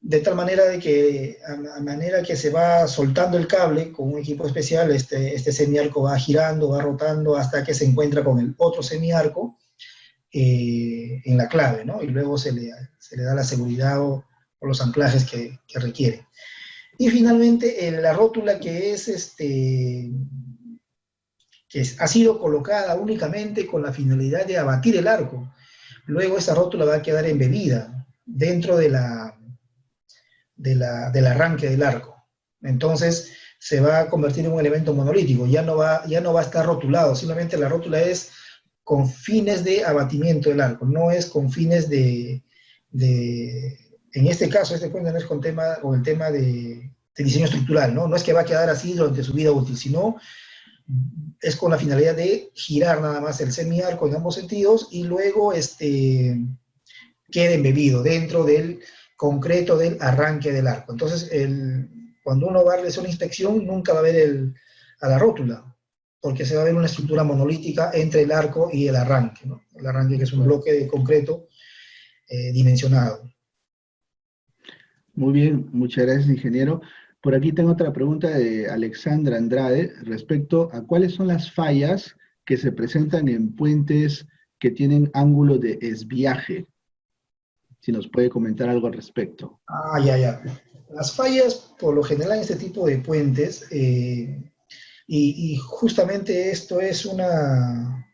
de tal manera de que a manera que se va soltando el cable con un equipo especial, este semiarco va girando, va rotando hasta que se encuentra con el otro semiarco en la clave, ¿no? Y luego se le da la seguridad o los anclajes que requiere. Y finalmente, la rótula que ha sido colocada únicamente con la finalidad de abatir el arco. Luego esa rótula va a quedar embebida dentro del arranque del arco. Entonces se va a convertir en un elemento monolítico, ya no va a estar rotulado, simplemente la rótula es con fines de abatimiento del arco, no es con fines en este caso, este puente no es con el tema de diseño estructural, ¿no? No es que va a quedar así durante su vida útil, sino es con la finalidad de girar nada más el semiarco en ambos sentidos y luego quede embebido dentro del concreto del arranque del arco. Entonces, cuando uno va a realizar una inspección, nunca va a ver a la rótula, porque se va a ver una estructura monolítica entre el arco y el arranque, ¿no? El arranque, que es un bloque de concreto dimensionado. Muy bien, muchas gracias, ingeniero. Por aquí tengo otra pregunta de Alexandra Andrade respecto a cuáles son las fallas que se presentan en puentes que tienen ángulo de esviaje. Si nos puede comentar algo al respecto. Ah, ya. Las fallas, por lo general, en este tipo de puentes, Y justamente esto es una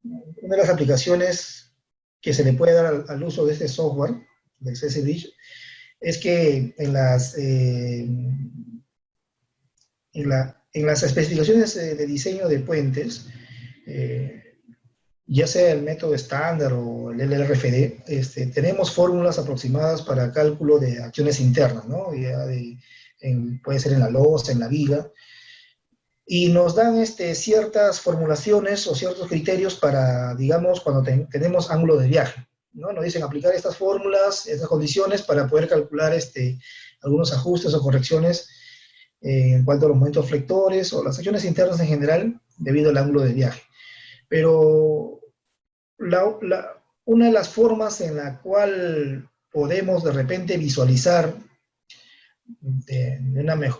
de las aplicaciones que se le puede dar al uso de este software, del CC Bridge, es que en las especificaciones de diseño de puentes, eh, ya sea el método estándar o el LRFD, tenemos fórmulas aproximadas para cálculo de acciones internas, ¿no? Puede ser en la losa, en la viga, y nos dan ciertas formulaciones o ciertos criterios para, digamos, cuando tenemos ángulo de viaje, ¿no? Nos dicen aplicar estas fórmulas, estas condiciones para poder calcular algunos ajustes o correcciones en cuanto a los momentos flectores o las acciones internas en general debido al ángulo de viaje. Pero una de las formas en la cual podemos de repente visualizar de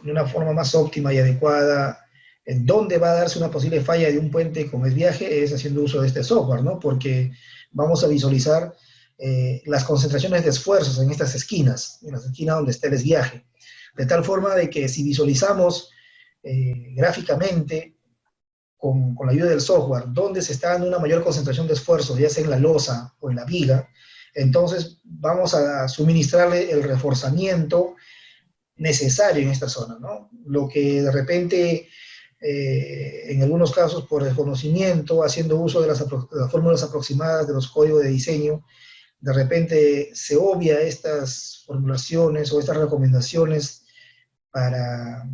una forma más óptima y adecuada en dónde va a darse una posible falla de un puente con el viaje es haciendo uso de este software, ¿no? Porque vamos a visualizar las concentraciones de esfuerzos en estas esquinas, en las esquinas donde está el desviaje, de tal forma de que si visualizamos gráficamente con la ayuda del software, donde se está dando una mayor concentración de esfuerzos, ya sea en la losa o en la viga, entonces vamos a suministrarle el reforzamiento necesario en esta zona, ¿no? Lo que de repente, en algunos casos por desconocimiento, haciendo uso de las fórmulas aproximadas de los códigos de diseño, de repente se obvia estas formulaciones o estas recomendaciones para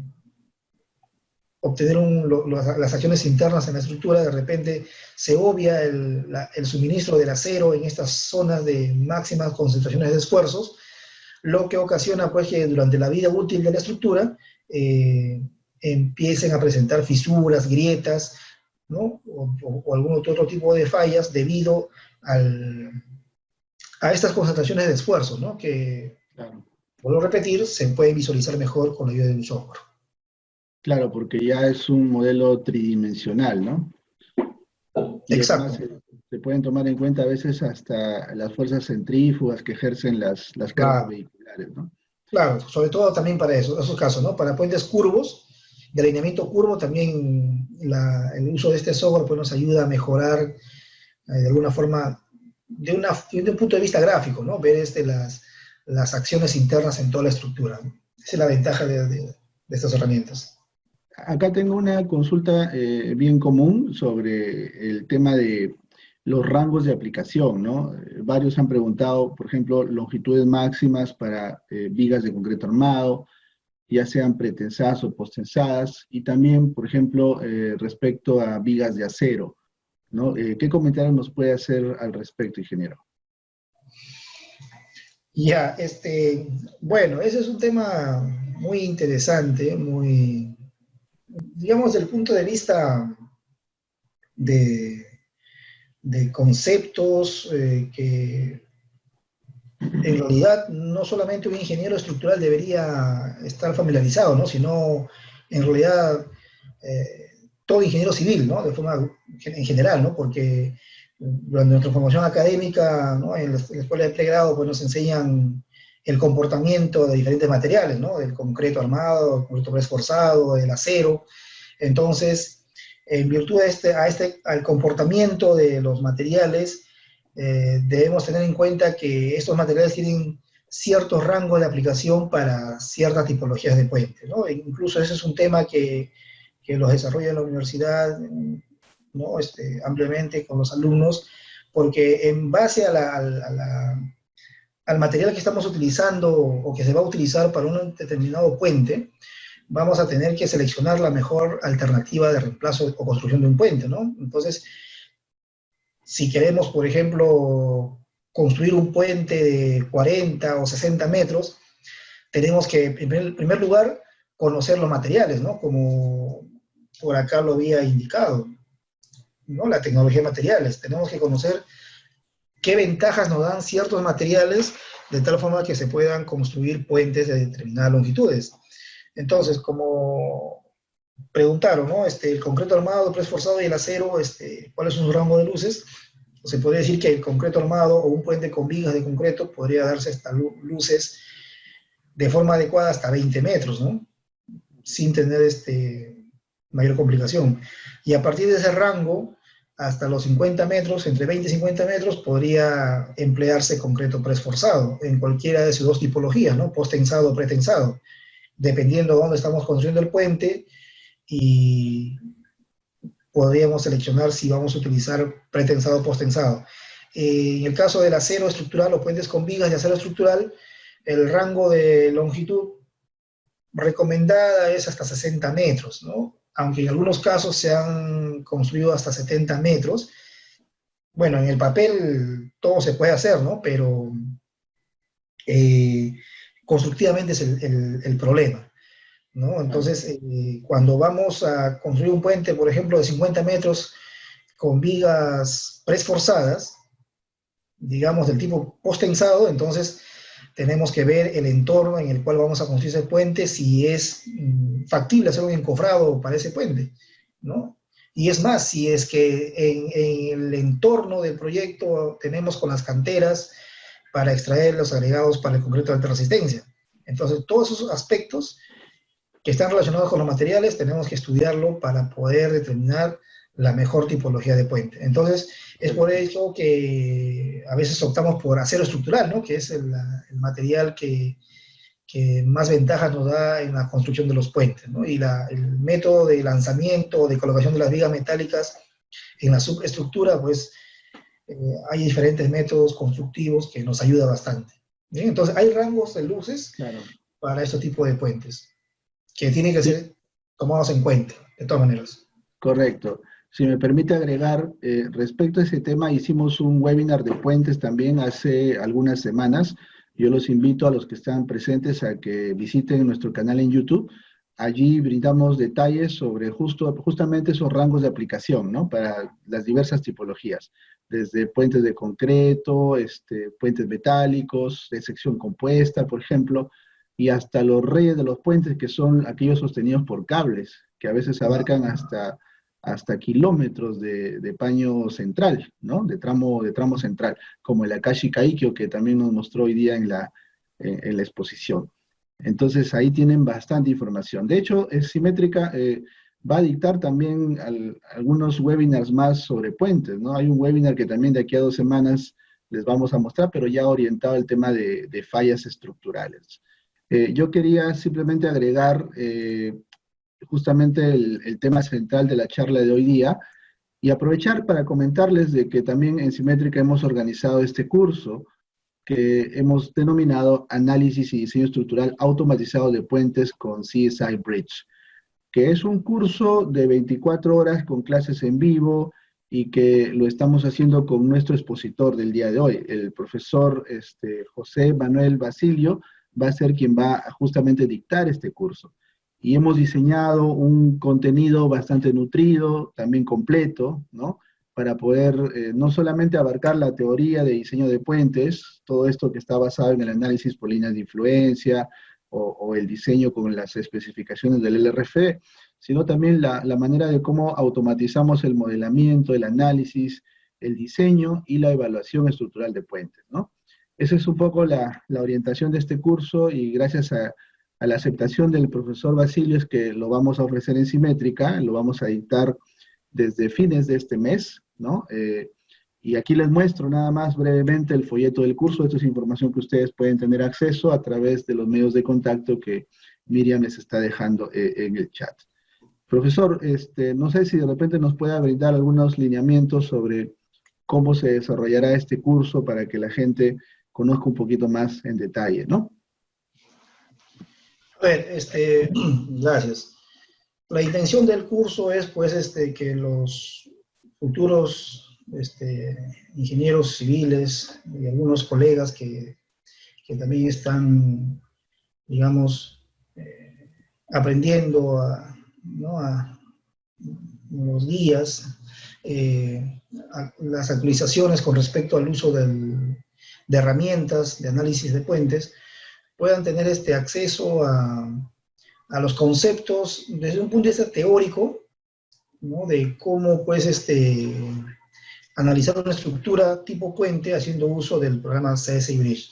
obtener las acciones internas en la estructura, de repente se obvia el suministro del acero en estas zonas de máximas concentraciones de esfuerzos, lo que ocasiona pues que durante la vida útil de la estructura empiecen a presentar fisuras, grietas, ¿no? O algún otro tipo de fallas debido a estas concentraciones de esfuerzo, ¿no? Que, claro, vuelvo a repetir, se puede visualizar mejor con la ayuda de un software. Claro, porque ya es un modelo tridimensional, ¿no? Y exacto. Además, se pueden tomar en cuenta a veces hasta las fuerzas centrífugas que ejercen las cargas vehiculares, ¿no? Claro, sobre todo también para esos casos, ¿no? Para puentes curvos, de alineamiento curvo, también el uso de este software pues, nos ayuda a mejorar de alguna forma, de un punto de vista gráfico, ¿no? Ver las acciones internas en toda la estructura, ¿no? Esa es la ventaja de estas herramientas. Acá tengo una consulta bien común sobre el tema de los rangos de aplicación, ¿no? Varios han preguntado, por ejemplo, longitudes máximas para vigas de concreto armado, ya sean pretensadas o postensadas, y también, por ejemplo, respecto a vigas de acero, ¿no? ¿Qué comentario nos puede hacer al respecto, ingeniero? Ya, bueno, ese es un tema muy interesante, muy, digamos, desde el punto de vista de conceptos que en realidad no solamente un ingeniero estructural debería estar familiarizado, ¿no? Sino en realidad todo ingeniero civil, ¿no? De forma en general, ¿no? Porque durante nuestra formación académica, ¿no? En la escuela de pregrado, pues nos enseñan el comportamiento de diferentes materiales, ¿no? Del concreto armado, el concreto preesforzado, el acero. Entonces, en virtud al comportamiento de los materiales, debemos tener en cuenta que estos materiales tienen ciertos rangos de aplicación para ciertas tipologías de puentes, ¿no? E incluso ese es un tema que los desarrolla en la universidad, ¿no? Ampliamente con los alumnos, porque en base al material que estamos utilizando o que se va a utilizar para un determinado puente, vamos a tener que seleccionar la mejor alternativa de reemplazo o construcción de un puente, ¿no? Entonces, si queremos, por ejemplo, construir un puente de 40 o 60 metros, tenemos que, en primer lugar, conocer los materiales, ¿no? Como por acá lo había indicado, ¿no? La tecnología de materiales. Tenemos que conocer qué ventajas nos dan ciertos materiales de tal forma que se puedan construir puentes de determinadas longitudes. Entonces, como preguntaron, ¿no? El concreto armado, preesforzado y el acero, ¿cuál es su rango de luces? Se podría decir que el concreto armado o un puente con vigas de concreto podría darse hasta luces de forma adecuada hasta 20 metros, ¿no? Sin tener mayor complicación. Y a partir de ese rango, hasta los 50 metros, entre 20 y 50 metros, podría emplearse concreto preesforzado en cualquiera de sus dos tipologías, ¿no? Post-tensado o pretensado, dependiendo de dónde estamos construyendo el puente, y podríamos seleccionar si vamos a utilizar pretensado o post-tensado. En el caso del acero estructural o puentes con vigas de acero estructural, el rango de longitud recomendada es hasta 60 metros, ¿no? Aunque en algunos casos se han construido hasta 70 metros. Bueno, en el papel todo se puede hacer, ¿no? Pero constructivamente es el problema, ¿no? Entonces, cuando vamos a construir un puente, por ejemplo, de 50 metros con vigas preesforzadas, digamos del tipo post-tensado, entonces tenemos que ver el entorno en el cual vamos a construir ese puente, si es factible hacer un encofrado para ese puente, ¿no? Y es más, si es que en el entorno del proyecto tenemos con las canteras para extraer los agregados para el concreto de alta resistencia. Entonces, todos esos aspectos que están relacionados con los materiales tenemos que estudiarlo para poder determinar la mejor tipología de puente. Entonces, es por eso que a veces optamos por acero estructural, ¿no? Que es el material que más ventajas nos da en la construcción de los puentes, ¿no? Y el método de lanzamiento o de colocación de las vigas metálicas en la subestructura, pues hay diferentes métodos constructivos que nos ayuda bastante. ¿Bien? Entonces, hay rangos de luces, claro, para este tipo de puentes, que tienen que ser tomados en cuenta, de todas maneras. Correcto. Si me permite agregar, respecto a ese tema, hicimos un webinar de puentes también hace algunas semanas. Yo los invito a los que están presentes a que visiten nuestro canal en YouTube. Allí brindamos detalles sobre justamente esos rangos de aplicación, ¿no? Para las diversas tipologías, desde puentes de concreto, puentes metálicos, de sección compuesta, por ejemplo, y hasta los reyes de los puentes, que son aquellos sostenidos por cables, que a veces abarcan hasta kilómetros de paño central, ¿no? De tramo central, como el Akashi Kaikyo, que también nos mostró hoy día en la exposición. Entonces, ahí tienen bastante información. De hecho, Simétrica va a dictar también algunos webinars más sobre puentes, ¿no? Hay un webinar que también de aquí a 2 semanas les vamos a mostrar, pero ya orientado al tema de fallas estructurales. Yo quería simplemente agregar justamente el tema central de la charla de hoy día y aprovechar para comentarles de que también en Simétrica hemos organizado este curso que hemos denominado Análisis y Diseño Estructural Automatizado de Puentes con CSI Bridge, que es un curso de 24 horas con clases en vivo y que lo estamos haciendo con nuestro expositor del día de hoy, el profesor José Manuel Basilio, va a ser quien va a justamente dictar este curso. Y hemos diseñado un contenido bastante nutrido, también completo, ¿no? Para poder no solamente abarcar la teoría de diseño de puentes, todo esto que está basado en el análisis por líneas de influencia o el diseño con las especificaciones del LRF, sino también la manera de cómo automatizamos el modelamiento, el análisis, el diseño y la evaluación estructural de puentes, ¿no? Esa es un poco la orientación de este curso y gracias a la aceptación del profesor Basilio es que lo vamos a ofrecer en Simétrica, lo vamos a dictar desde fines de este mes, ¿no? Y aquí les muestro nada más brevemente el folleto del curso. Esto es información que ustedes pueden tener acceso a través de los medios de contacto que Miriam les está dejando en el chat. Profesor, no sé si de repente nos pueda brindar algunos lineamientos sobre cómo se desarrollará este curso para que la gente conozca un poquito más en detalle, ¿no? A ver, gracias. La intención del curso es, pues, que los futuros ingenieros civiles y algunos colegas que también están, digamos, aprendiendo ¿no? a los guías, las actualizaciones con respecto al uso de herramientas de análisis de puentes, puedan tener acceso a los conceptos desde un punto de vista teórico, ¿no? De cómo, pues, analizar una estructura tipo puente haciendo uso del programa CSI Bridge.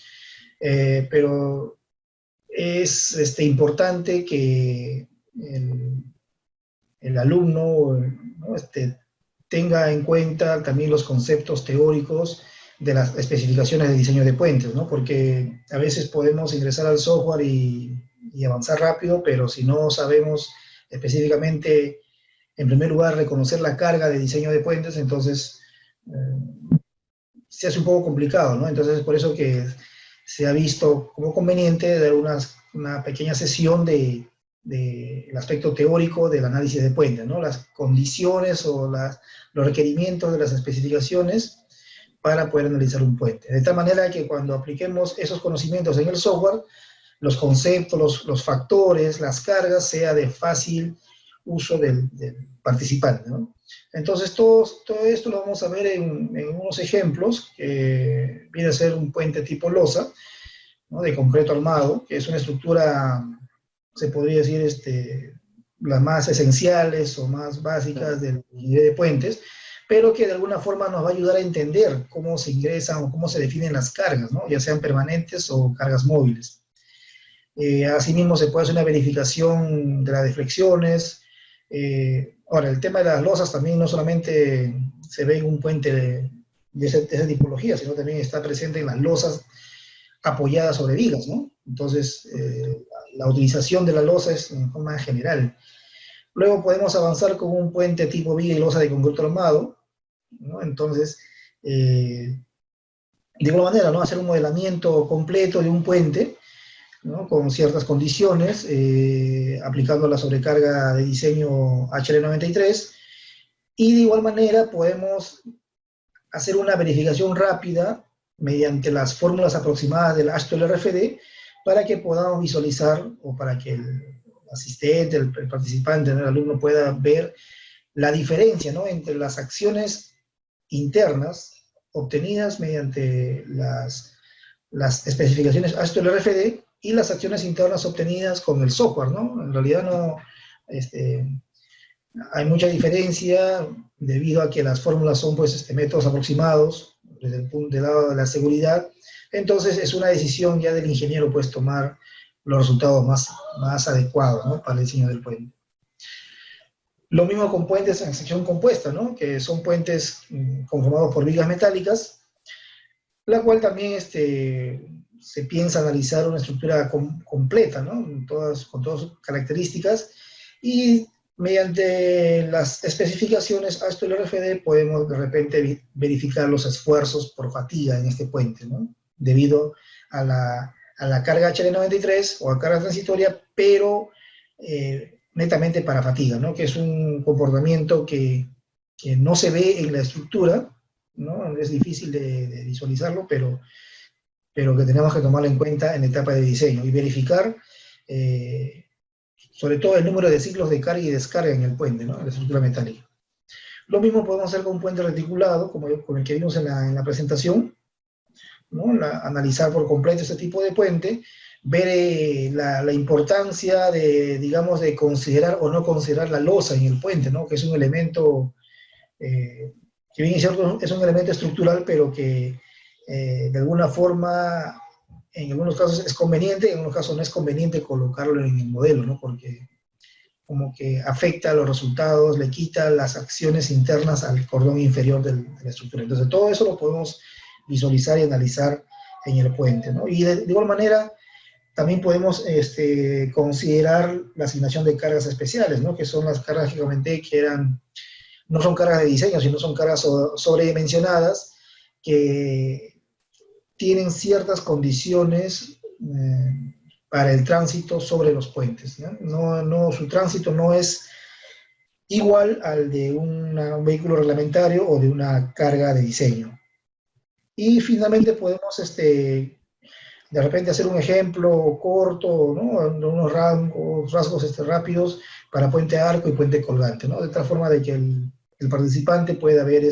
Pero es importante que el alumno, ¿no? Tenga en cuenta también los conceptos teóricos de las especificaciones de diseño de puentes, ¿no? Porque a veces podemos ingresar al software y avanzar rápido, pero si no sabemos específicamente, en primer lugar, reconocer la carga de diseño de puentes, entonces se hace un poco complicado, ¿no? Entonces es por eso que se ha visto como conveniente dar una pequeña sesión del aspecto teórico del análisis de puentes, ¿no? Las condiciones o los requerimientos de las especificaciones para poder analizar un puente. De tal manera que cuando apliquemos esos conocimientos en el software, los conceptos, los factores, las cargas, sea de fácil uso del participante, ¿no? Entonces, todo esto lo vamos a ver en unos ejemplos, que viene a ser un puente tipo losa, ¿no? De concreto armado, que es una estructura, se podría decir, las más esenciales o más básicas del ingeniería de puentes, pero que de alguna forma nos va a ayudar a entender cómo se ingresan o cómo se definen las cargas, ¿no? Ya sean permanentes o cargas móviles. Asimismo, se puede hacer una verificación de las deflexiones. Ahora, el tema de las losas también no solamente se ve en un puente de esa tipología, sino también está presente en las losas apoyadas sobre vigas, ¿no? Entonces, la utilización de la losa es en forma general. Luego podemos avanzar con un puente tipo viga y losa de concreto armado, ¿no? Entonces, de igual manera, ¿no? Hacer un modelamiento completo de un puente, ¿no? Con ciertas condiciones, aplicando la sobrecarga de diseño HL93, y de igual manera podemos hacer una verificación rápida mediante las fórmulas aproximadas del H2LRFD para que podamos visualizar, o para que el asistente, el participante, el alumno pueda ver la diferencia, ¿no? Entre las acciones internas obtenidas mediante las especificaciones H2LRFD y las acciones internas obtenidas con el software, ¿no? En realidad no, hay mucha diferencia debido a que las fórmulas son, pues, métodos aproximados desde el punto de lado de la seguridad. Entonces es una decisión ya del ingeniero, pues, tomar los resultados más adecuados, ¿no? Para el diseño del puente. Lo mismo con puentes en sección compuesta, ¿no? Que son puentes conformados por vigas metálicas, la cual también se piensa analizar una estructura completa, ¿no? Con todas sus características, y mediante las especificaciones H2LRFD podemos de repente verificar los esfuerzos por fatiga en este puente, ¿no? Debido a la carga HL93 o a carga transitoria, pero netamente para fatiga, ¿no? Que es un comportamiento que no se ve en la estructura, ¿no? Es difícil de visualizarlo, pero que tenemos que tomarlo en cuenta en la etapa de diseño y verificar sobre todo el número de ciclos de carga y descarga en el puente, ¿no? En la estructura metálica. Lo mismo podemos hacer con un puente reticulado, como con el que vimos en la presentación, ¿no? Analizar por completo este tipo de puente, ver la importancia digamos, de considerar o no considerar la losa en el puente, ¿no? Que es un elemento, que bien es cierto, es un elemento estructural, pero que de alguna forma, en algunos casos es conveniente, en algunos casos no es conveniente colocarlo en el modelo, ¿no? Porque como que afecta a los resultados, le quita las acciones internas al cordón inferior de la estructura. Entonces, todo eso lo podemos visualizar y analizar en el puente, ¿no? Y de igual manera, también podemos considerar la asignación de cargas especiales, ¿no? Que son las cargas que comenté, que no son cargas de diseño, sino son cargas sobredimensionadas, que tienen ciertas condiciones para el tránsito sobre los puentes, ¿no? Su tránsito no es igual al de un vehículo reglamentario o de una carga de diseño. Y finalmente podemos de repente hacer un ejemplo corto, ¿no? Unos rasgos rápidos para puente arco y puente colgante, ¿no? De tal forma de que el participante pueda ver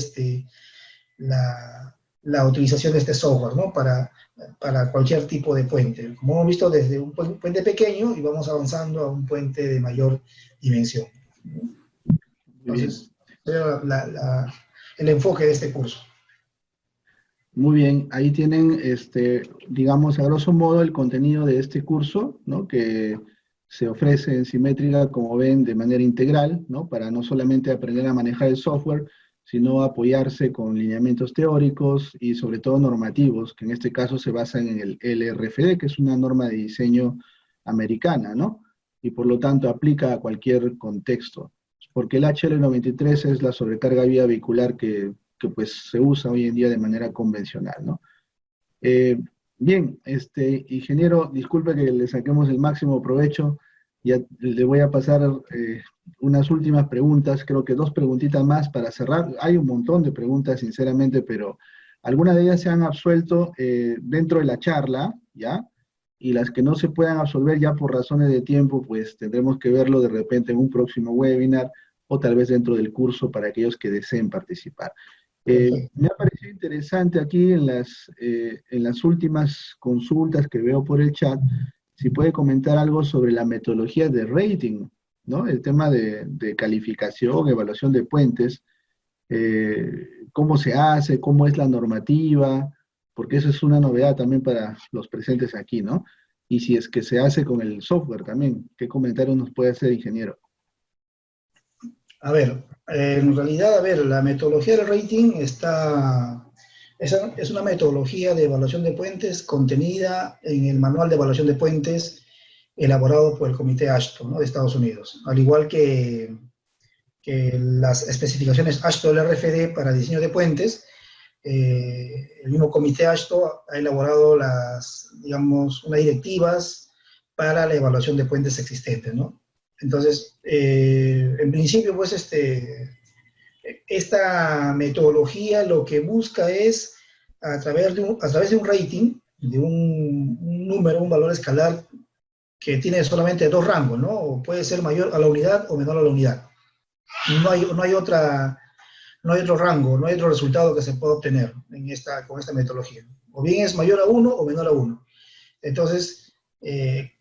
la utilización de este software, ¿no? Para cualquier tipo de puente. Como hemos visto, desde un puente pequeño y vamos avanzando a un puente de mayor dimensión, ¿no? Entonces, el enfoque de este curso. Muy bien, ahí tienen, digamos, a grosso modo el contenido de este curso, ¿no? Que se ofrece en Simétrica, como ven, de manera integral, ¿no? Para no solamente aprender a manejar el software, sino apoyarse con lineamientos teóricos y sobre todo normativos, que en este caso se basan en el LRFD, que es una norma de diseño americana, ¿no? Y por lo tanto aplica a cualquier contexto, porque el HL93 es la sobrecarga vía vehicular que pues se usa hoy en día de manera convencional, ¿no? Eh, Bien, ingeniero, disculpe que le saquemos el máximo provecho. Ya le voy a pasar unas últimas preguntas, creo que dos preguntitas más para cerrar. Hay un montón de preguntas, sinceramente, pero algunas de ellas se han absuelto dentro de la charla, ¿ya? Y las que no se puedan absolver ya por razones de tiempo, pues tendremos que verlo de repente en un próximo webinar o tal vez dentro del curso para aquellos que deseen participar. Perfecto. Me ha parecido interesante aquí en las últimas consultas que veo por el chat, si puede comentar algo sobre la metodología de rating, ¿no? El tema de calificación, evaluación de puentes, cómo se hace, cómo es la normativa, porque eso es una novedad también para los presentes aquí, ¿no? Y si es que se hace con el software también, ¿qué comentarios nos puede hacer, ingeniero? A ver, en realidad, a ver, la metodología del rating es una metodología de evaluación de puentes contenida en el Manual de Evaluación de Puentes elaborado por el Comité AASHTO, ¿no?, de Estados Unidos, al igual que las especificaciones AASHTO del RFD para diseño de puentes. El mismo Comité AASHTO ha elaborado digamos, unas directivas para la evaluación de puentes existentes, ¿no? Entonces, en principio, pues, esta metodología lo que busca es, a través de un rating, de un número, un valor escalar que tiene solamente dos rangos, ¿no? O puede ser mayor a la unidad o menor a la unidad. No hay otro rango, no hay otro resultado que se pueda obtener con esta metodología. O bien es mayor a 1 o menor a 1. Entonces,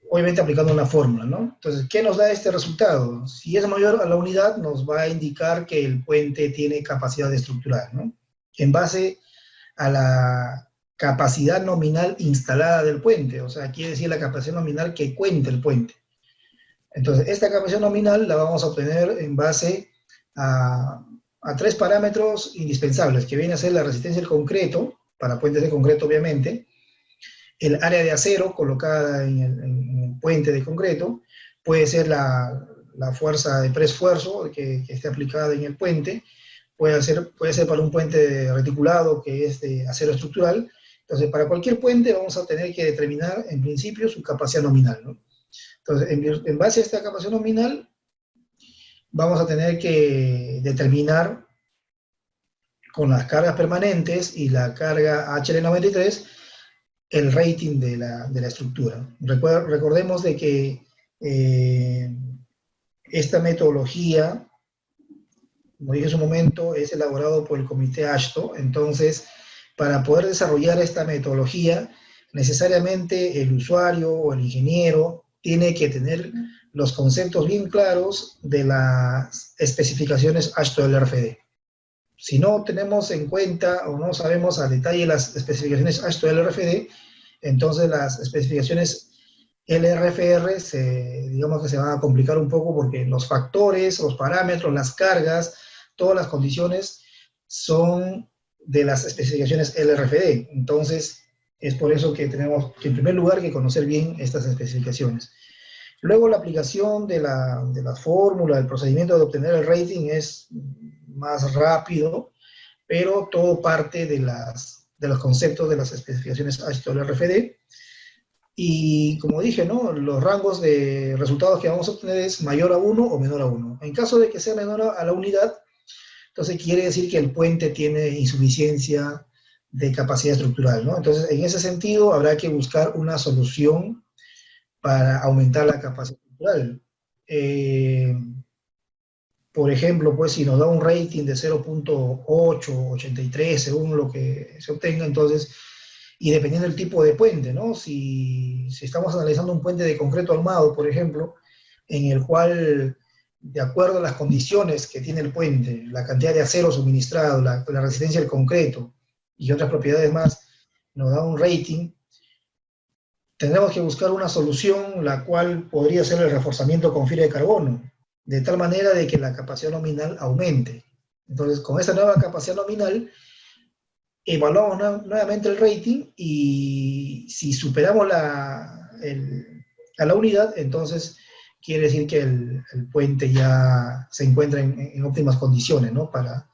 obviamente aplicando una fórmula, ¿no? Entonces, ¿qué nos da este resultado? Si es mayor a la unidad, nos va a indicar que el puente tiene capacidad estructural, ¿no? En base a la capacidad nominal instalada del puente, o sea, quiere decir la capacidad nominal que cuenta el puente. Entonces, esta capacidad nominal la vamos a obtener en base a tres parámetros indispensables, que viene a ser la resistencia del concreto, para puentes de concreto obviamente, el área de acero colocada en el puente de concreto, puede ser la fuerza de preesfuerzo que esté aplicada en el puente, puede ser para un puente reticulado que es de acero estructural. Entonces, para cualquier puente vamos a tener que determinar en principio su capacidad nominal, ¿no? Entonces, en base a esta capacidad nominal, vamos a tener que determinar con las cargas permanentes y la carga HL93 el rating de la estructura. Recordemos de que esta metodología, como dije en su momento, es elaborado por el Comité AASHTO. Entonces, para poder desarrollar esta metodología, necesariamente el usuario o el ingeniero tiene que tener los conceptos bien claros de las especificaciones AASHTO del RFD. Si no tenemos en cuenta o no sabemos a detalle las especificaciones AASHTO del RFD, entonces las especificaciones LRFR digamos que se van a complicar un poco porque los factores, los parámetros, las cargas, todas las condiciones son de las especificaciones LRFD. Entonces, es por eso que tenemos que, en primer lugar, que conocer bien estas especificaciones. Luego, la aplicación de la fórmula, el procedimiento de obtener el rating es más rápido, pero todo parte de los conceptos de las especificaciones HTOL-RFD. Y como dije, ¿no?, los rangos de resultados que vamos a obtener es mayor a 1 o menor a 1. En caso de que sea menor a la unidad, entonces quiere decir que el puente tiene insuficiencia de capacidad estructural, ¿no? Entonces, en ese sentido, habrá que buscar una solución para aumentar la capacidad estructural. Por ejemplo, pues si nos da un rating de 0.8, 83, según lo que se obtenga, entonces, y dependiendo del tipo de puente, ¿no? Si estamos analizando un puente de concreto armado, por ejemplo, en el cual, de acuerdo a las condiciones que tiene el puente, la cantidad de acero suministrado, la resistencia del concreto y otras propiedades más, nos da un rating, tendremos que buscar una solución la cual podría ser el reforzamiento con fibra de carbono, de tal manera de que la capacidad nominal aumente. Entonces, con esta nueva capacidad nominal, evaluamos nuevamente el rating y si superamos a la unidad, entonces quiere decir que el puente ya se encuentra en óptimas condiciones, ¿no? Para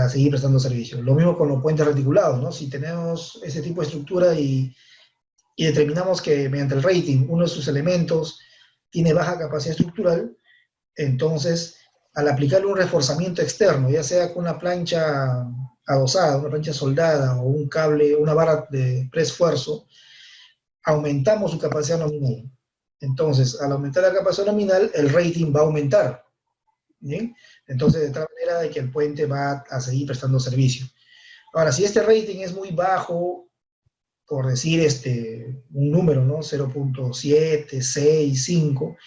seguir prestando servicio. Lo mismo con los puentes reticulados, ¿no? Si tenemos ese tipo de estructura y determinamos que mediante el rating uno de sus elementos tiene baja capacidad estructural, entonces al aplicarle un reforzamiento externo, ya sea con una plancha adosada, una plancha soldada o un cable, una barra de preesfuerzo, aumentamos su capacidad nominal. Entonces, al aumentar la capacidad nominal, el rating va a aumentar. ¿Bien? Entonces, de tal manera de que el puente va a seguir prestando servicio. Ahora, si este rating es muy bajo, por decir un número, ¿no? 0.7, 6, 5,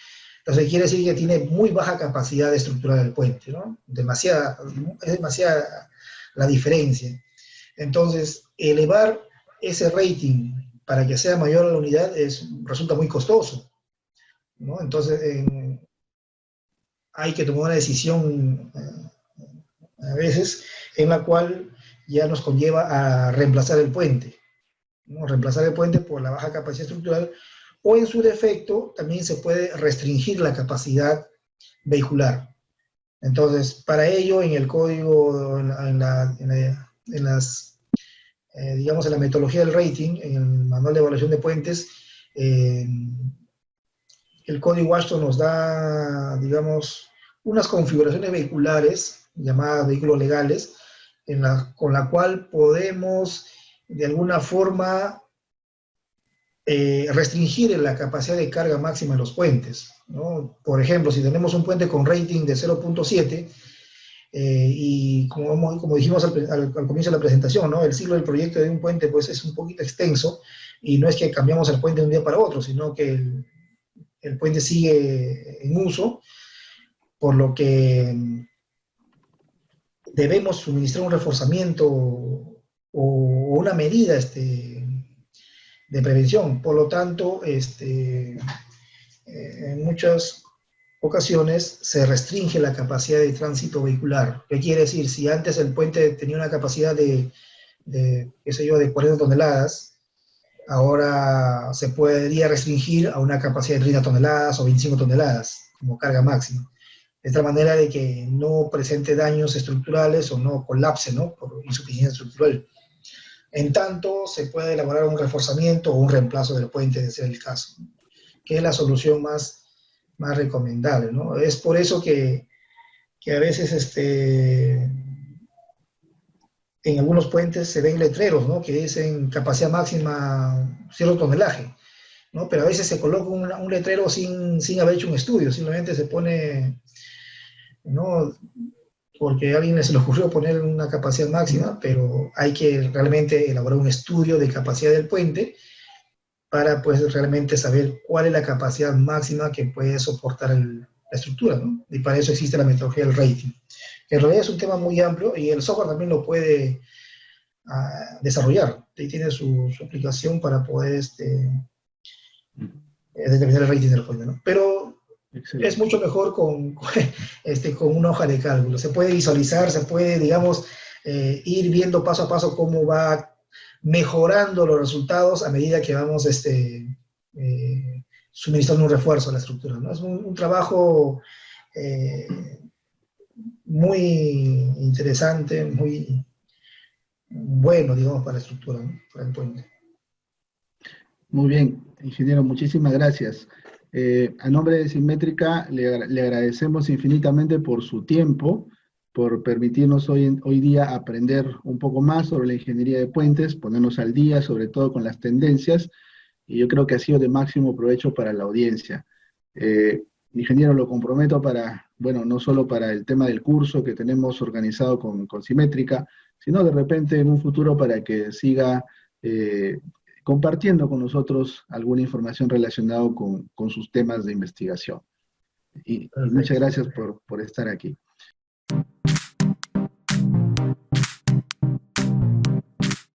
entonces quiere decir que tiene muy baja capacidad estructural del puente, ¿no? Es demasiada la diferencia. Entonces, elevar ese rating para que sea mayor a la unidad resulta muy costoso, ¿no? Entonces, hay que tomar una decisión a veces en la cual ya nos conlleva a reemplazar el puente, ¿no? Reemplazar el puente por la baja capacidad estructural, o en su defecto también se puede restringir la capacidad vehicular. Entonces, para ello, en el código, digamos, en la metodología del rating, en el manual de evaluación de puentes, el código AASHTO nos da, digamos, unas configuraciones vehiculares, llamadas vehículos legales, con la cual podemos, de alguna forma, restringir la capacidad de carga máxima en los puentes, ¿no? Por ejemplo, si tenemos un puente con rating de 0.7, y como dijimos al comienzo de la presentación, ¿no? El ciclo del proyecto de un puente pues, es un poquito extenso, y no es que cambiamos el puente de un día para otro, sino que el puente sigue en uso, por lo que debemos suministrar un reforzamiento o una medida de prevención. Por lo tanto, en muchas ocasiones se restringe la capacidad de tránsito vehicular. ¿Qué quiere decir? Si antes el puente tenía una capacidad qué sé yo, de 40 toneladas, ahora se podría restringir a una capacidad de 30 toneladas o 25 toneladas como carga máxima. De tal manera de que no presente daños estructurales o no colapse, ¿no? Por insuficiencia estructural. En tanto, se puede elaborar un reforzamiento o un reemplazo del puente, de ser el caso, que es la solución más recomendable, ¿no? Es por eso que a veces en algunos puentes se ven letreros, ¿no? Que dicen capacidad máxima cierto tonelaje, ¿no? Pero a veces se coloca un letrero sin haber hecho un estudio, simplemente se pone, ¿no? Porque a alguien se le ocurrió poner una capacidad máxima, pero hay que realmente elaborar un estudio de capacidad del puente para pues realmente saber cuál es la capacidad máxima que puede soportar la estructura, ¿no? Y para eso existe la metodología del rating. En realidad es un tema muy amplio y el software también lo puede desarrollar. Y tiene su aplicación para poder determinar el rating del puente, ¿no? Pero excelente. Es mucho mejor con una hoja de cálculo. Se puede visualizar, se puede, digamos, ir viendo paso a paso cómo va mejorando los resultados a medida que vamos suministrando un refuerzo a la estructura, ¿no? Es un trabajo muy interesante, muy bueno, digamos, para la estructura, ¿no? Para el puente. Muy bien, ingeniero, muchísimas gracias. A nombre de Simétrica, le agradecemos infinitamente por su tiempo, por permitirnos hoy día aprender un poco más sobre la ingeniería de puentes, ponernos al día, sobre todo con las tendencias, y yo creo que ha sido de máximo provecho para la audiencia. Ingeniero, lo comprometo para, bueno, no solo para el tema del curso que tenemos organizado con Simétrica, sino de repente en un futuro para que siga compartiendo con nosotros alguna información relacionada con sus temas de investigación. Y muchas gracias por estar aquí.